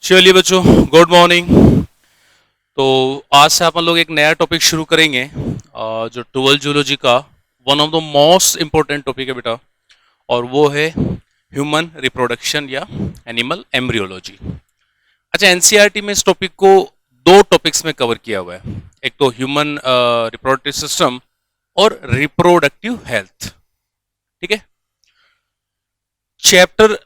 चलिए बच्चों, good morning. तो आज से अपन लोग एक नया टॉपिक शुरू करेंगे, जो ट्वेल्थ जूलॉजी का one of the most important topic है बेटा, और वो है ह्यूमन रिप्रोडक्शन या एनिमल एम्ब्रियोलॉजी। अच्छा, एनसीईआरटी में इस टॉपिक को दो टॉपिक्स में कवर किया हुआ है। एक तो ह्यूमन रिप्रोडक्टिव सिस्टम और रिप्रोडक्टिव हेल्थ। ठीक है। चैप्टर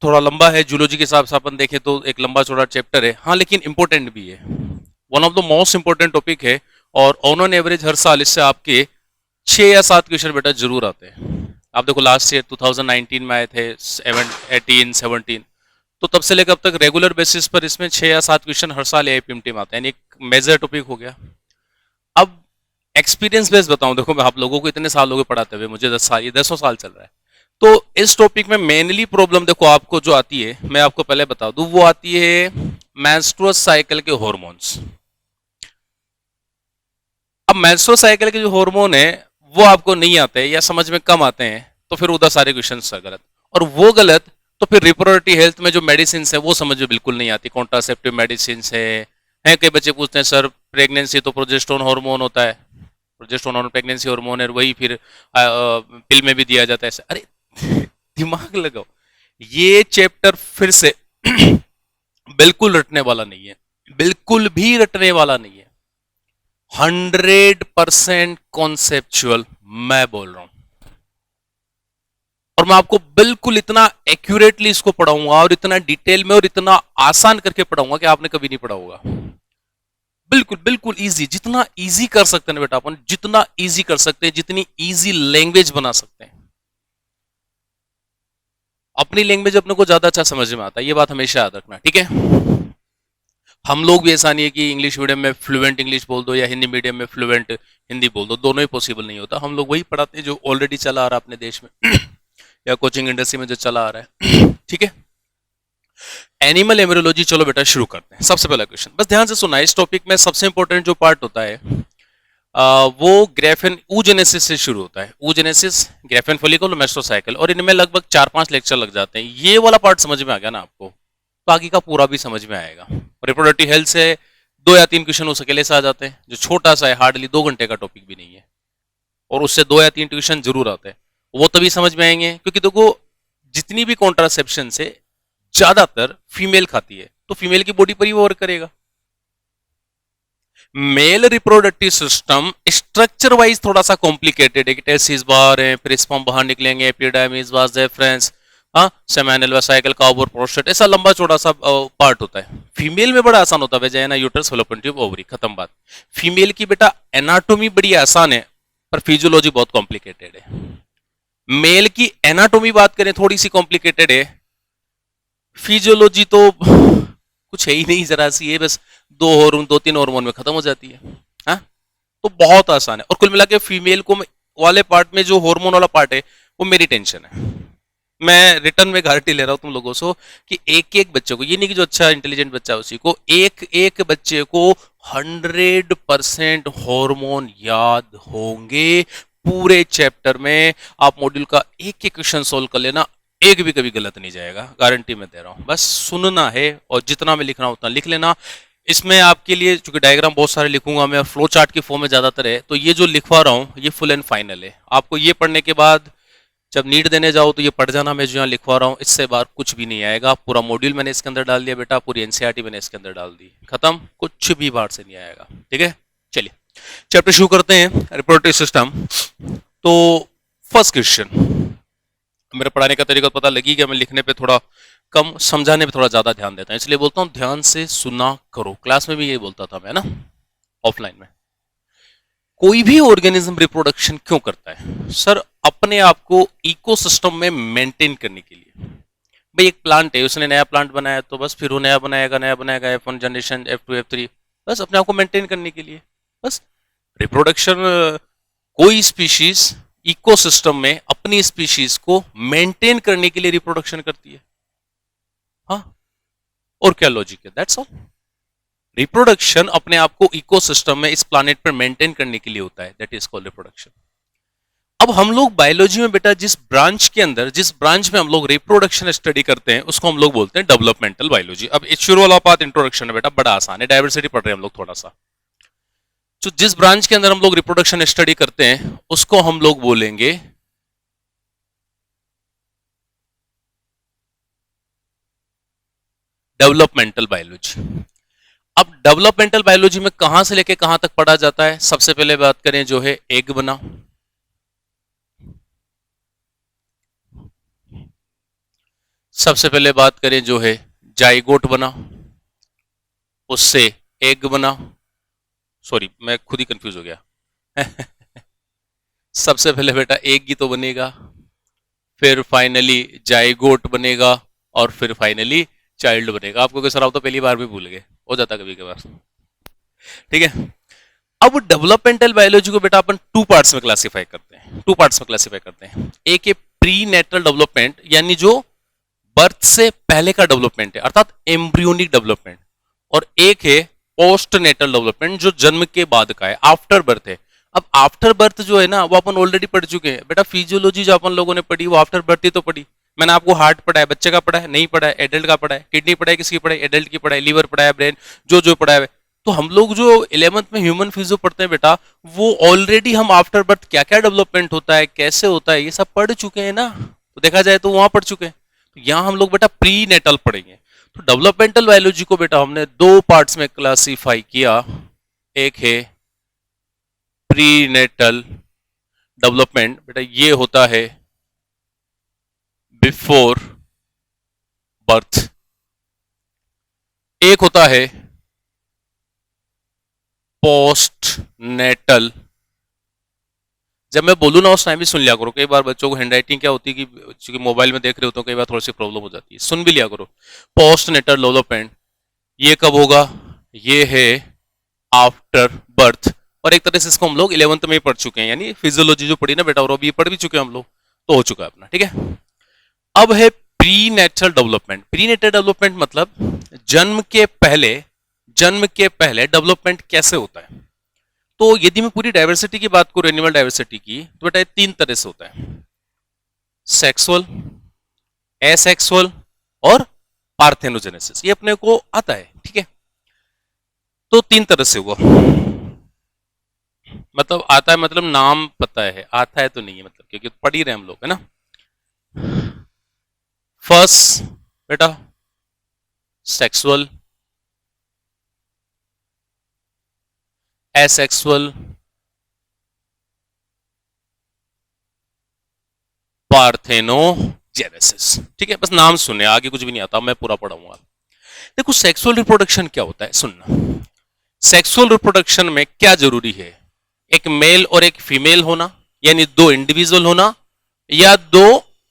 थोड़ा लंबा है, जूलॉजी के हिसाब से अपन देखें तो एक लंबा चौड़ा चैप्टर है, हाँ, लेकिन इंपॉर्टेंट भी है। One of the most important topic है, और ऑन एवरेज हर साल इससे आपके 6 या 7 क्वेश्चन बेटा जरूर आते हैं। आप देखो, लास्ट ईयर 2019 में आए थे 18 17, तो तब से लेकर अब तक रेगुलर बेसिस पर इसमें 6 या 7 क्वेश्चन हर साल एआईपीएमटी में आते हैं, यानी एक मेजर टॉपिक हो गया। अब एक्सपीरियंस बेस बताऊं, देखो मैं आप लोगों को इतने साल हो गए पढ़ाते हुए, मुझे 10 साल, ये 10 साल चल रहा है। तो इस टॉपिक में मेनली प्रॉब्लम देखो आपको जो आती है, मैं आपको पहले बता दूं, वो आती है मेंस्ट्रुअस साइकिल के हॉर्मोन्स। अब मेंस्ट्रुअल साइकिल के जो हार्मोन है वो आपको नहीं आते या समझ में कम आते हैं, तो फिर उधर सारे क्वेश्चन गलत, और वो गलत तो फिर रिप्रोडक्टिव हेल्थ में जो मेडिसिन है वो समझ में बिल्कुल नहीं आती। कॉन्ट्रासेप्टिव मेडिसिन है कई बच्चे पूछते हैं सर प्रेगनेंसी तो प्रोजेस्टेरोन हार्मोन होता है, प्रोजेस्टेरोन हार्मोन प्रेगनेंसी हार्मोन है, वही फिर पिल में भी दिया जाता है। अरे दिमाग लगाओ, ये चैप्टर फिर से बिल्कुल रटने वाला नहीं है, बिल्कुल भी रटने वाला नहीं है। 100% कॉन्सेप्चुअल मैं बोल रहा हूं, और मैं आपको बिल्कुल इतना एक्यूरेटली इसको पढ़ाऊंगा और इतना डिटेल में और इतना आसान करके पढ़ाऊंगा कि आपने कभी नहीं पढ़ा होगा। बिल्कुल बिल्कुल इजी, जितना इजी कर सकते हैं बेटा अपन, जितना इजी कर सकते हैं, जितनी इजी लैंग्वेज बना सकते हैं। अपनी लैंग्वेज अपने को ज्यादा अच्छा समझ में आता है, ये बात हमेशा याद रखना, ठीक है। हम लोग भी ऐसा नहीं है कि इंग्लिश मीडियम में फ्लुएंट इंग्लिश बोल दो या हिंदी मीडियम में फ्लुएंट हिंदी बोल दो, दोनों ही पॉसिबल नहीं होता। हम लोग वही पढ़ाते हैं जो ऑलरेडी चला आ रहा है अपने देश में या कोचिंग इंडस्ट्री में जो चला आ रहा है, ठीक है। एनिमल एम्ब्रियोलॉजी, चलो बेटा शुरू करते हैं। सबसे पहला क्वेश्चन बस ध्यान से सुना, इस टॉपिक में सबसे इंपॉर्टेंट जो पार्ट होता है वो ग्रेफेन ऊजेनेसिस से शुरू होता है। ऊजेनेसिस, ग्रेफेन फॉलिकल और मेस्टोसाइकिल, और इनमें लगभग 4-5 लेक्चर लग जाते हैं। ये वाला पार्ट समझ में आ गया ना आपको, तो आगे का पूरा भी समझ में आएगा। रिप्रोडक्टिव हेल्थ से 2 या 3 क्वेश्चन उस अकेले से आ जाते हैं, जो छोटा सा है, हार्डली 2 घंटे का टॉपिक भी नहीं है, और उससे 2 या 3 ट्यूशन जरूर आते हैं। वो तभी समझ में आएंगे क्योंकि देखो, जितनी भी कॉन्ट्रासेप्शन से ज्यादातर फीमेल खाती है, तो फीमेल की बॉडी पर ही वो वर्क करेगा। Male reproductive system structure wise थोड़ा सा कॉम्प्लिकेटेड है, कि टेस्टिस बाहर है, फिर स्पर्म बाहर निकलेंगे, एपिडर्मिस, वास देफरेंस, हाँ, सेमेनल वेसाइकल, काउबर, प्रोस्टेट, ऐसा लंबा चौड़ा सा पार्ट होता है। फीमेल में बड़ा आसान होता है, vagina, uterus, fallopian tube, ovary, खत्म बात। फीमेल की बेटा एनाटॉमी बड़ी आसान है, पर फिजियोलॉजी बहुत कॉम्प्लिकेटेड है। मेल की एनाटॉमी बात करें थोड़ी सी कॉम्प्लिकेटेड है, फिजियोलॉजी तो कुछ है ही नहीं, जरा सी है, बस 2-3 हार्मोन में खत्म हो जाती है। हाँ, तो बहुत आसान है। और कुल मिला के फीमेल को वाले पार्ट में जो हार्मोन वाला पार्ट है वो मेरी टेंशन है। मैं रिटर्न में गारंटी ले रहा हूं तुम लोगों से कि एक एक बच्चे को, ये नहीं कि जो अच्छा इंटेलिजेंट बच्चा है उसी को, एक एक बच्चे को 100% हार्मोन याद होंगे पूरे चैप्टर में। आप मॉड्यूल का एक एक क्वेश्चन सोल्व कर लेना, एक भी कभी गलत नहीं जाएगा, गारंटी मैं दे रहा हूं। बस सुनना है और जितना में लिखना उतना लिख लेना। इसमें आपके लिए चूंकि डायग्राम बहुत सारे लिखूंगा मैं, और फ्लो चार्ट की फॉर्म में ज्यादातर है, तो ये जो लिखवा रहा हूं ये फुल एंड फाइनल है। आपको ये पढ़ने के बाद जब नीट देने जाओ तो ये पढ़ जाना, मैं जो यहाँ लिखवा रहा हूँ इससे बाहर कुछ भी नहीं आएगा। पूरा मॉड्यूल मैंने इसके अंदर डाल दिया बेटा, पूरी एनसीईआरटी मैंने इसके अंदर डाल दी, खत्म, कुछ भी बाहर से नहीं आएगा, ठीक है। चलिए चैप्टर शुरू करते हैं, रिप्रोडक्टिव सिस्टम। तो फर्स्ट क्वेश्चन, मेरा पढ़ाने का तरीका पता लगी कि मैं लिखने पे थोड़ा कम, समझाने पे थोड़ा ज्यादा ध्यान देता हूं, इसलिए बोलता हूं ध्यान से सुना करो। क्लास में भी यही बोलता था मैं ना, ऑफलाइन में। कोई भी ऑर्गेनिज्म रिप्रोडक्शन क्यों करता है सर? अपने आप को इकोसिस्टम में मेंटेन करने के लिए। भाई एक प्लांट है, उसने नया प्लांट बनाया, तो बस फिर वो नया बनाएगा F1 जनरेशन, F2, F3, बस अपने आप को मेंटेन करने के लिए। बस रिप्रोडक्शन, कोई स्पीशीज इकोसिस्टम में अपनी स्पीशीज को मेंटेन करने के लिए रिप्रोडक्शन करती है। हाँ, और क्या लॉजिक है? That's all. रिप्रोडक्शन अपने आप को इकोसिस्टम में इस प्लानेट पर मेंटेन करने के लिए होता है, दैट इज कॉल्ड रिप्रोडक्शन। अब हम लोग बायोलॉजी में बेटा जिस ब्रांच के अंदर, जिस ब्रांच में हम लोग रिप्रोडक्शन स्टडी करते हैं, उसको हम लोग बोलते हैं डेवलपमेंटल बायोलॉजी। अब इस शुरू वाला पार्ट इंट्रोडक्शन है बेटा, बड़ा आसान है, डाइवर्सिटी पढ़ रहे हैं हम लोग थोड़ा सा। तो जिस ब्रांच के अंदर हम लोग रिप्रोडक्शन स्टडी करते हैं उसको हम लोग बोलेंगे डेवलपमेंटल बायोलॉजी। अब डेवलपमेंटल बायोलॉजी में कहां से लेके कहां तक पढ़ा जाता है? सबसे पहले बात करें जो है एग बना, सबसे पहले बात करें जो है जाइगोट बना, उससे एग बना, सॉरी मैं खुद ही कंफ्यूज हो गया सबसे पहले बेटा एग ही तो बनेगा, फिर फाइनली जाइगोट बनेगा, और फिर फाइनली चाइल्ड बनेगा। आपको क्या सर, आप तो पहली बार भी भूल गए, हो जाता कभी कभार, ठीक है। अब डेवलपमेंटल बायोलॉजी को बेटा अपन टू पार्ट्स में क्लासिफाई करते हैं, टू पार्ट्स में क्लासिफाई करते हैं। एक है प्री नेटल डेवलपमेंट, यानी जो बर्थ से पहले का डेवलपमेंट है, अर्थात एम्ब्रियोनिक डेवलपमेंट, और एक है पोस्ट नेटल डेवलपमेंट, जो जन्म के बाद का है, आफ्टर बर्थ है। अब आफ्टर बर्थ जो है ना, वो अपन ऑलरेडी पढ़ चुके हैं बेटा। फिजियोलॉजी जो अपन लोगों ने पढ़ी वो आफ्टर बर्थ ही तो पढ़ी। मैंने आपको हार्ट पढ़ा है, बच्चे का पढ़ा है नहीं पढ़ा है, एडल्ट का पढ़ा है, किडनी पढ़ा है किसकी पढ़ा है, एडल्ट की पढ़ा है, लीवर पढ़ा है, ब्रेन जो जो पढ़ा है। तो हम लोग जो 11th में ह्यूमन फिजियो पढ़ते हैं बेटा, वो ऑलरेडी हम आफ्टर बर्थ क्या क्या डेवलपमेंट होता है, कैसे होता है, ये सब पढ़ चुके हैं ना। तो देखा जाए तो वहां पढ़ चुके हैं। तो यहाँ हम लोग बेटा प्री नेटल पढ़ेंगे। तो डेवलपमेंटल बायोलॉजी को बेटा हमने दो पार्ट्स में क्लासिफाई किया। एक है प्री नेटल डेवलपमेंट, बेटा ये होता है बिफोर बर्थ। एक होता है पोस्ट नेटल। जब मैं बोलूँ ना उस टाइम भी सुन लिया करो, कई बार बच्चों को हैंडराइटिंग क्या होती है कि चूंकि मोबाइल में देख रहे होते हो, कई बार थोड़ी सी प्रॉब्लम हो जाती है, सुन भी लिया करो। पोस्ट नेटल डेवलपमेंट ये कब होगा? ये है आफ्टर बर्थ। और एक तरह से इसको हम लोग 11th में ही पढ़ चुके हैं, यानी फिजियोलॉजी जो पढ़ी ना बेटा, और अभी पढ़ भी चुके हैं हम लोग, तो हो चुका है अपना, ठीक है। अब है prenatal development. Prenatal development मतलब जन्म के पहले, जन्म के पहले डेवलपमेंट कैसे होता है। तो यदि मैं पूरी डाइवर्सिटी की बात करूं, एनिमल डाइवर्सिटी की, तो बेटा तीन तरह से होता है, सेक्सुअल, एसेक्सुअल और पार्थेनोजेनेसिस। ये अपने को आता है, ठीक है। तो तीन तरह से हुआ, मतलब आता है, मतलब नाम पता है, आता है तो नहीं है, मतलब क्योंकि पढ़ ही रहे हम लोग, है ना। फर्स्ट बेटा सेक्सुअल, एसेक्सुअल, पार्थेनोजेनेसिस, ठीक है। बस नाम सुने, आगे कुछ भी नहीं आता, मैं पूरा पढ़ाऊंगा। देखो सेक्सुअल रिप्रोडक्शन क्या होता है, सुनना। सेक्सुअल रिप्रोडक्शन में क्या जरूरी है? एक मेल और एक फीमेल होना, यानी दो इंडिविजुअल होना, या दो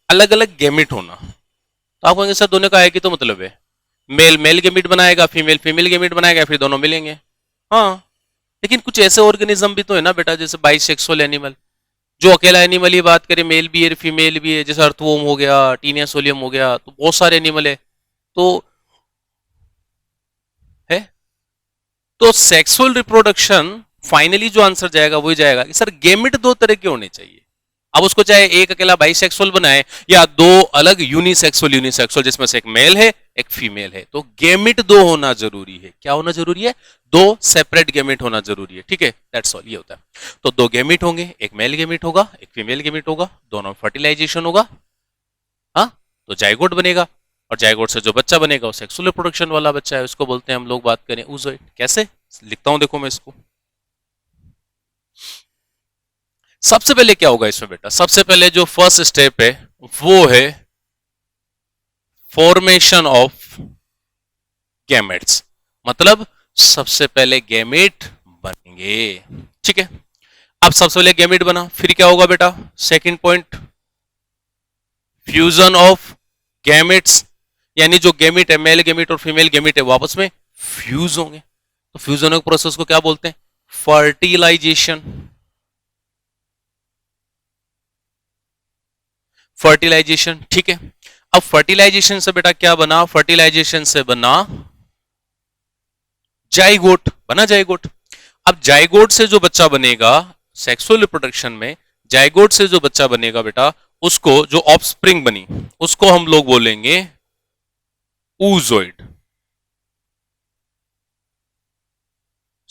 अलग अलग गेमिट होना। तो आप कहेंगे सर दोनों का है कि तो मतलब है, मेल मेल गेमिट बनाएगा, फीमेल फीमेल गेमिट बनाएगा, फिर दोनों मिलेंगे। हाँ, लेकिन कुछ ऐसे ऑर्गेनिज्म भी तो है ना बेटा, जैसे बाइसेक्सुअल एनिमल, जो अकेला एनिमल ही बात करें, मेल भी है फीमेल भी है, जैसे अर्थवोम हो गया, टीनिया सोलियम हो गया, तो बहुत सारे एनिमल है। तो है, तो सेक्सुअल रिप्रोडक्शन फाइनली जो आंसर जाएगा वही जाएगा कि सर गेमिट दो तरह के होने चाहिए। अब उसको चाहे एक अकेला बाइसेक्सुअल बनाए या दो अलग यूनिसेक्सुअल, यूनिसेक्सुअल जिसमें से एक मेल है एक फीमेल है, तो गेमिट दो होना जरूरी है। क्या होना जरूरी है? दो सेपरेट गेमिट होना जरूरी है, ठीक है। दैट्स ऑल, ये होता है। तो दो गेमिट होंगे, एक मेल गेमिट होगा एक फीमेल गेमिट होगा, दोनों फर्टिलाइजेशन होगा, हाँ, तो जाइगोट बनेगा, और जाइगोट से जो बच्चा बनेगा वो सेक्सुअल रिप्रोडक्शन वाला बच्चा है, उसको बोलते हैं हम लोग, बात करें oozoid। कैसे लिखता हूं देखो मैं इसको। सबसे पहले क्या होगा इसमें बेटा? सबसे पहले जो फर्स्ट स्टेप है वो है फॉर्मेशन ऑफ गैमेट्स, मतलब सबसे पहले गैमेट बनेंगे, ठीक है। अब सबसे पहले गैमेट बना, फिर क्या होगा बेटा? Second point, fusion of gametes, यानी जो गैमेट है, मेल गैमेट और फीमेल गैमेट है, वो आपस में फ्यूज होंगे। तो फ्यूजन के प्रोसेस को क्या बोलते हैं? फर्टिलाइजेशन। फर्टिलाइजेशन, ठीक है। अब फर्टिलाइजेशन से बेटा क्या बना? फर्टिलाइजेशन से बना जाइगोट, बना जाइगोट। अब जाइगोट से जो बच्चा बनेगा सेक्सुअल रिप्रोडक्शन में, जाइगोट से जो बच्चा बनेगा बेटा, उसको जो ऑफस्प्रिंग बनी, उसको हम लोग बोलेंगे ऊजोइड।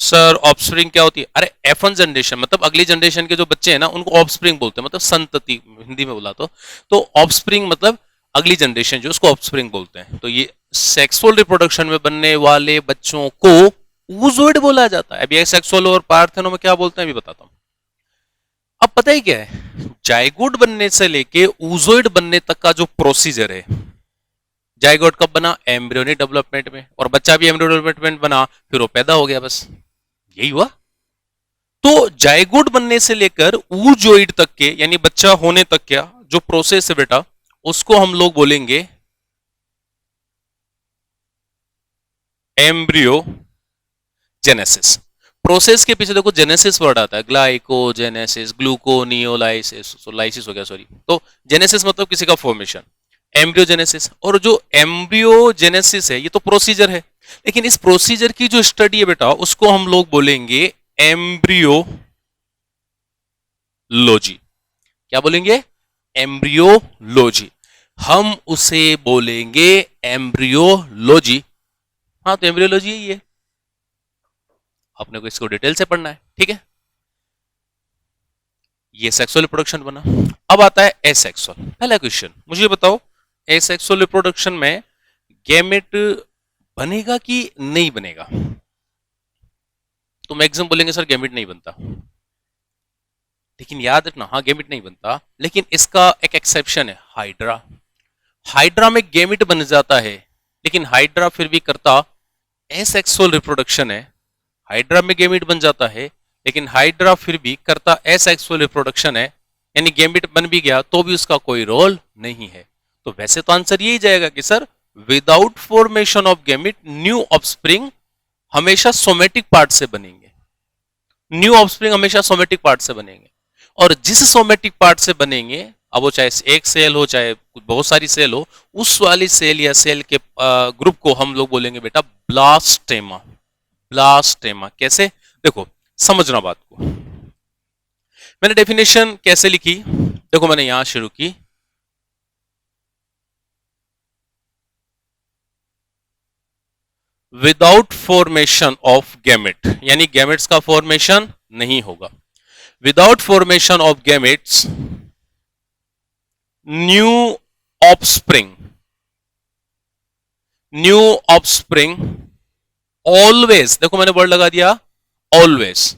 सर ऑफस्प्रिंग क्या होती है? अरे F1 जनरेशन मतलब अगली जनरेशन के जो बच्चे हैं ना, उनको ऑफस्प्रिंग बोलते हैं, मतलब संतति हिंदी में बोला तो ऑफस्प्रिंग मतलब अगली जनरेशन जो, उसको ऑफस्प्रिंग बोलते हैं। तो ये सेक्सुअल रिप्रोडक्शन में बनने वाले बच्चों को ऊजोइड बोला जाता है। अभी सेक्सुअल और पार्थेनो में क्या बोलते हैं अभी बताता हूं। अब पता ही क्या है, जाइगोट बनने से लेके ऊजोइड बनने तक का जो प्रोसीजर है, जाइगोट कब बना? एम्ब्रियोनिक डेवलपमेंट में, और बच्चा भी एम्ब्रियो डेवलपमेंट बना, फिर वो पैदा हो गया, बस यही हुआ। तो जाइगोट बनने से लेकर ऊजोइड तक के यानी बच्चा होने तक क्या जो प्रोसेस है बेटा, उसको हम लोग बोलेंगे एम्ब्रियो जेनेसिस। प्रोसेस के पीछे देखो जेनेसिस वर्ड आता है, ग्लाइकोजेनेसिस, ग्लूकोनियोलाइसिस, लाइसिस हो गया सॉरी, तो जेनेसिस मतलब किसी का फॉर्मेशन, एम्ब्रियोजेनेसिस। और जो एम्ब्रियोजेनेसिस है ये तो प्रोसीजर है, लेकिन इस प्रोसीजर की जो स्टडी है बेटा, उसको हम लोग बोलेंगे एम्ब्रियोलॉजी। क्या बोलेंगे? एम्ब्रियोलॉजी। हम उसे बोलेंगे एम्ब्रियोलॉजी। हाँ, तो एम्ब्रियोलॉजी यही है, आपने को इसको डिटेल से पढ़ना है, ठीक है। ये सेक्सुअल रिप्रोडक्शन बना। अब आता है एसेक्सुअल। पहला क्वेश्चन मुझे बताओ, एसेक्सुअल रिप्रोडक्शन में गैमेट बनेगा कि नहीं बनेगा? तो मैक्सिमम बोलेंगे सर गैमेट नहीं बनता, लेकिन याद रखना, हाँ गैमेट नहीं बनता, लेकिन इसका एक एक्सेप्शन है, हाइड्रा। हाइड्रा में गैमेट बन जाता है, लेकिन हाइड्रा फिर भी करता एसेक्सुअल रिप्रोडक्शन है। हाइड्रा में गैमेट बन जाता है, लेकिन हाइड्रा फिर भी करता एसेक्सुअल रिप्रोडक्शन है, यानी गैमेट बन भी गया तो भी उसका कोई रोल नहीं है। तो वैसे तो आंसर यही जाएगा कि sir without formation of gamete new offspring हमेशा सोमेटिक पार्ट से बनेंगे। न्यू ऑफस्प्रिंग हमेशा सोमेटिक पार्ट से बनेंगे, और जिस सोमेटिक पार्ट से बनेंगे, अब वो चाहे एक सेल हो चाहे बहुत सारी सेल हो, उस वाली सेल या सेल के ग्रुप को हम लोग बोलेंगे बेटा ब्लास्टेमा। ब्लास्टेमा कैसे? देखो समझना बात को, मैंने डेफिनेशन कैसे लिखी, देखो मैंने यहां शुरू की, विदाउट फॉर्मेशन ऑफ गैमेट, यानी गैमेट्स का फॉर्मेशन नहीं होगा। Without formation of gametes new offspring, new offspring always, देखो मैंने वर्ड लगा दिया ऑलवेज,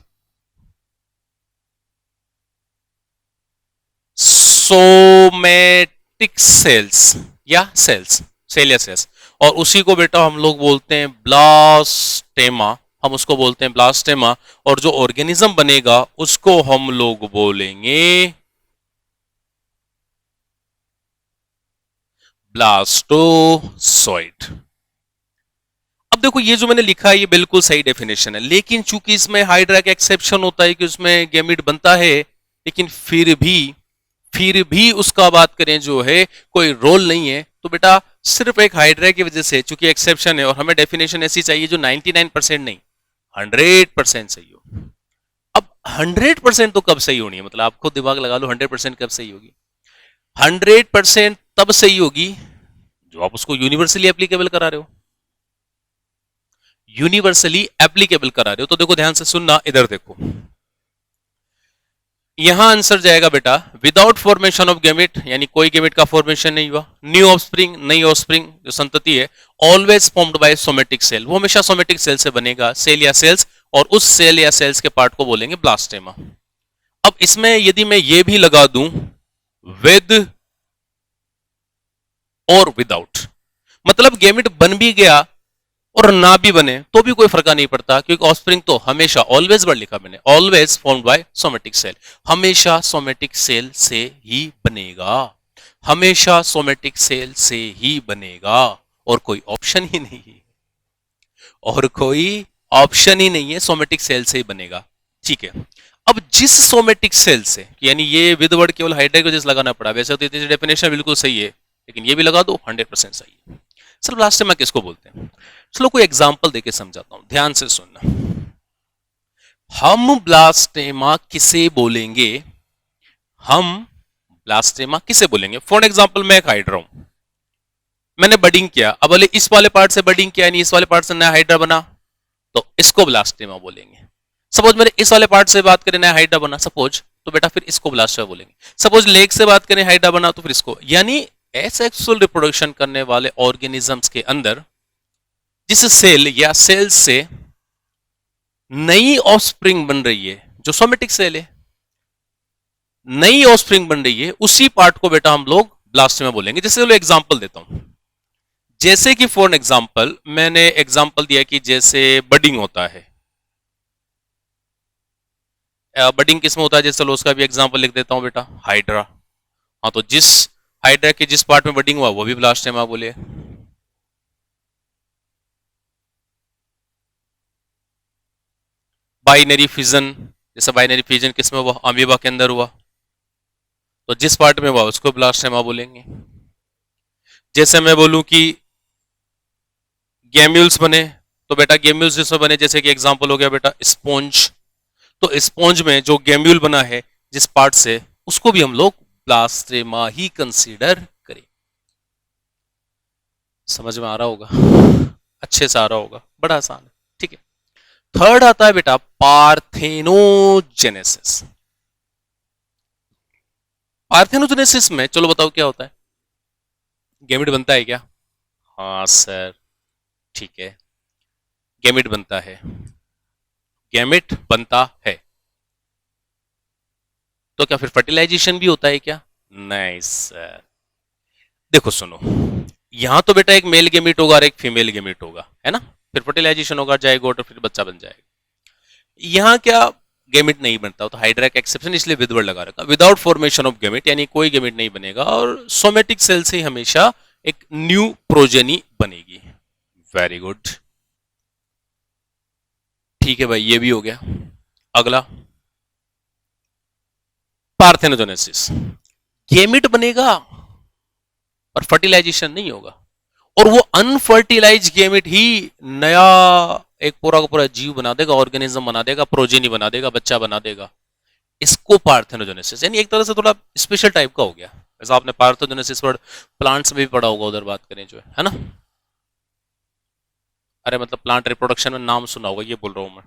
सोमेटिक सेल्स या सेल्स, सेल या सेल्स, और उसी को बेटा हम लोग बोलते हैं ब्लास्टेमा, हम उसको बोलते हैं ब्लास्टेमा। और जो ऑर्गेनिज्म बनेगा उसको हम लोग बोलेंगे ब्लास्टोसॉइड। अब देखो ये जो मैंने लिखा है ये बिल्कुल सही डेफिनेशन है, लेकिन चूंकि इसमें हाइड्रा का एक्सेप्शन होता है कि उसमें गैमेट बनता है, लेकिन फिर भी उसका बात करें जो है कोई रोल नहीं है, तो बेटा सिर्फ एक हाइड्रा की वजह से, चूंकि एक्सेप्शन है और हमें डेफिनेशन ऐसी चाहिए जो 99% नहीं 100% सही हो। अब 100% तो कब सही होनी है, मतलब आप खुद दिमाग लगा लो 100% कब सही होगी? 100% तब सही होगी जो आप उसको यूनिवर्सली एप्लीकेबल करा रहे हो, यूनिवर्सली एप्लीकेबल करा रहे हो। तो देखो ध्यान से सुनना, इधर देखो, यहां आंसर जाएगा बेटा विदाउट फॉर्मेशन ऑफ गैमेट, यानी कोई गैमेट का फॉर्मेशन नहीं हुआ। न्यू ऑफस्प्रिंग, नई ऑफस्प्रिंग जो संतति है, always formed by somatic cell, वो हमेशा सोमेटिक सेल से बनेगा, सेल या सेल्स, और उस सेल या सेल्स के पार्ट को बोलेंगे ब्लास्टेमा। अब इसमें यदि मैं ये भी लगा दूं विद और विदाउट, मतलब गैमेट बन भी गया और ना भी बने तो भी कोई फर्क नहीं पड़ता, क्योंकि ऑफस्प्रिंग तो हमेशा, ऑलवेज वर्ड लिखा मैंने, always formed by somatic cell, हमेशा सोमेटिक सेल से ही बनेगा, हमेशा सोमेटिक सेल से ही बनेगा, और कोई ऑप्शन ही नहीं है, और कोई ऑप्शन ही नहीं है, सोमेटिक सेल से ही बनेगा। ठीक है, अब जिस सोमेटिक सेल से, यानी ये विद वर्ड केवल हाइड्रा को जैसे लगाना पड़ा, वैसे तो डेफिनेशन बिल्कुल सही है, लेकिन ये भी लगा दो 100% सही है। चलो ब्लास्टेमा किसको बोलते हैं, चलो कोई एग्जांपल देके समझाता हूं, ध्यान से सुनना। हम ब्लास्टेमा किसे बोलेंगे? हम ब्लास्टेमा किसे बोलेंगे? फॉर एग्जाम्पल मैं एक हाइड्रा हूं, मैंने बडिंग किया, अब बोले इस वाले पार्ट से बडिंग किया नहीं, इस वाले पार्ट से नया हाइड्रा बना, तो इसको ब्लास्टेमा बोलेंगे। सपोज मैंने इस वाले पार्ट से बात करें नया हाइड्रा बना सपोज, तो बेटा फिर इसको ब्लास्टेमा बोलेंगे। सपोज लेग से बात करें हाइड्रा बना, तो फिर इसको। यानी एसेक्सुअल रिप्रोडक्शन करने वाले ऑर्गेनिजम्स के अंदर जिस सेल या सेल से नई ऑफस्प्रिंग बन रही है, जो सोमेटिक सेल है, नई ऑफस्प्रिंग बन रही है, उसी पार्ट को बेटा हम लोग ब्लास्टेमा बोलेंगे। जैसे चलो एग्जांपल देता हूं, जैसे कि फॉर एग्जांपल मैंने एग्जांपल दिया कि जैसे बडिंग होता है, बडिंग किसमें होता है, जैसे चलो उसका भी एग्जांपल लिख देता हूं बेटा, हाइड्रा। हाँ, तो जिस हाइड्रा के जिस पार्ट में बडिंग हुआ वो भी ब्लास्टेमा बोले। बाइनरी फिजन, जैसे बाइनरी फिजन किसमें हुआ, अमीबा के अंदर हुआ, तो जिस पार्ट में हुआ उसको ब्लास्टेमा बोलेंगे। जैसे मैं बोलूं कि गैम्यूल्स बने, तो बेटा गैम्यूल्स जिसमें बने, जैसे कि एग्जांपल हो गया बेटा स्पॉन्ज, तो स्पॉन्ज में जो गैम्यूल बना है जिस पार्ट से, उसको भी हम लोग ब्लास्टेमा ही कंसीडर करें। समझ में आ रहा होगा, अच्छे से आ रहा होगा, बड़ा आसान है, ठीक है। थर्ड आता है बेटा पार्थेनोजेनेसिस। पार्थेनोजेनेसिस में चलो बताओ क्या होता है, गैमेट बनता है क्या? हाँ सर, ठीक है, गैमेट बनता है, गैमेट बनता है। तो क्या फिर फर्टिलाइजेशन भी होता है क्या? नहीं सर। देखो सुनो, यहां तो बेटा एक मेल गैमेट होगा और एक फीमेल गैमेट होगा, है ना, फिर फर्टिलाइजेशन होगा, जाएगोट, और फिर बच्चा बन जाएगा। यहां क्या गैमेट नहीं बनता, तो हाइड्रा का एक्सेप्शन इसलिए विद वर्ड लगा रखा, विदाउट फॉर्मेशन ऑफ गैमेट, यानी कोई गैमेट नहीं बनेगा, और सोमेटिक सेल से हमेशा एक न्यू प्रोजेनी बनेगी। वेरी गुड, ठीक है भाई, ये भी हो गया। अगला पार्थेनोजेनेसिस, गैमेट बनेगा और फर्टिलाइजेशन नहीं होगा, और वो अनफर्टिलाइज गैमेट ही नया एक पूरा का पूरा जीव बना देगा, ऑर्गेनिज्म बना देगा, प्रोजेनी बना देगा, बच्चा बना देगा। इसको पार्थेनोजेनेसिस, यानी एक तरह से थोड़ा स्पेशल टाइप का हो गया। जैसा आपने पार्थेनोजेनेसिस वर्ड प्लांट्स में भी पढ़ा होगा, उधर बात करें जो है ना, अरे मतलब प्लांट रिप्रोडक्शन में नाम सुना होगा, ये बोल रहा हूं मैं,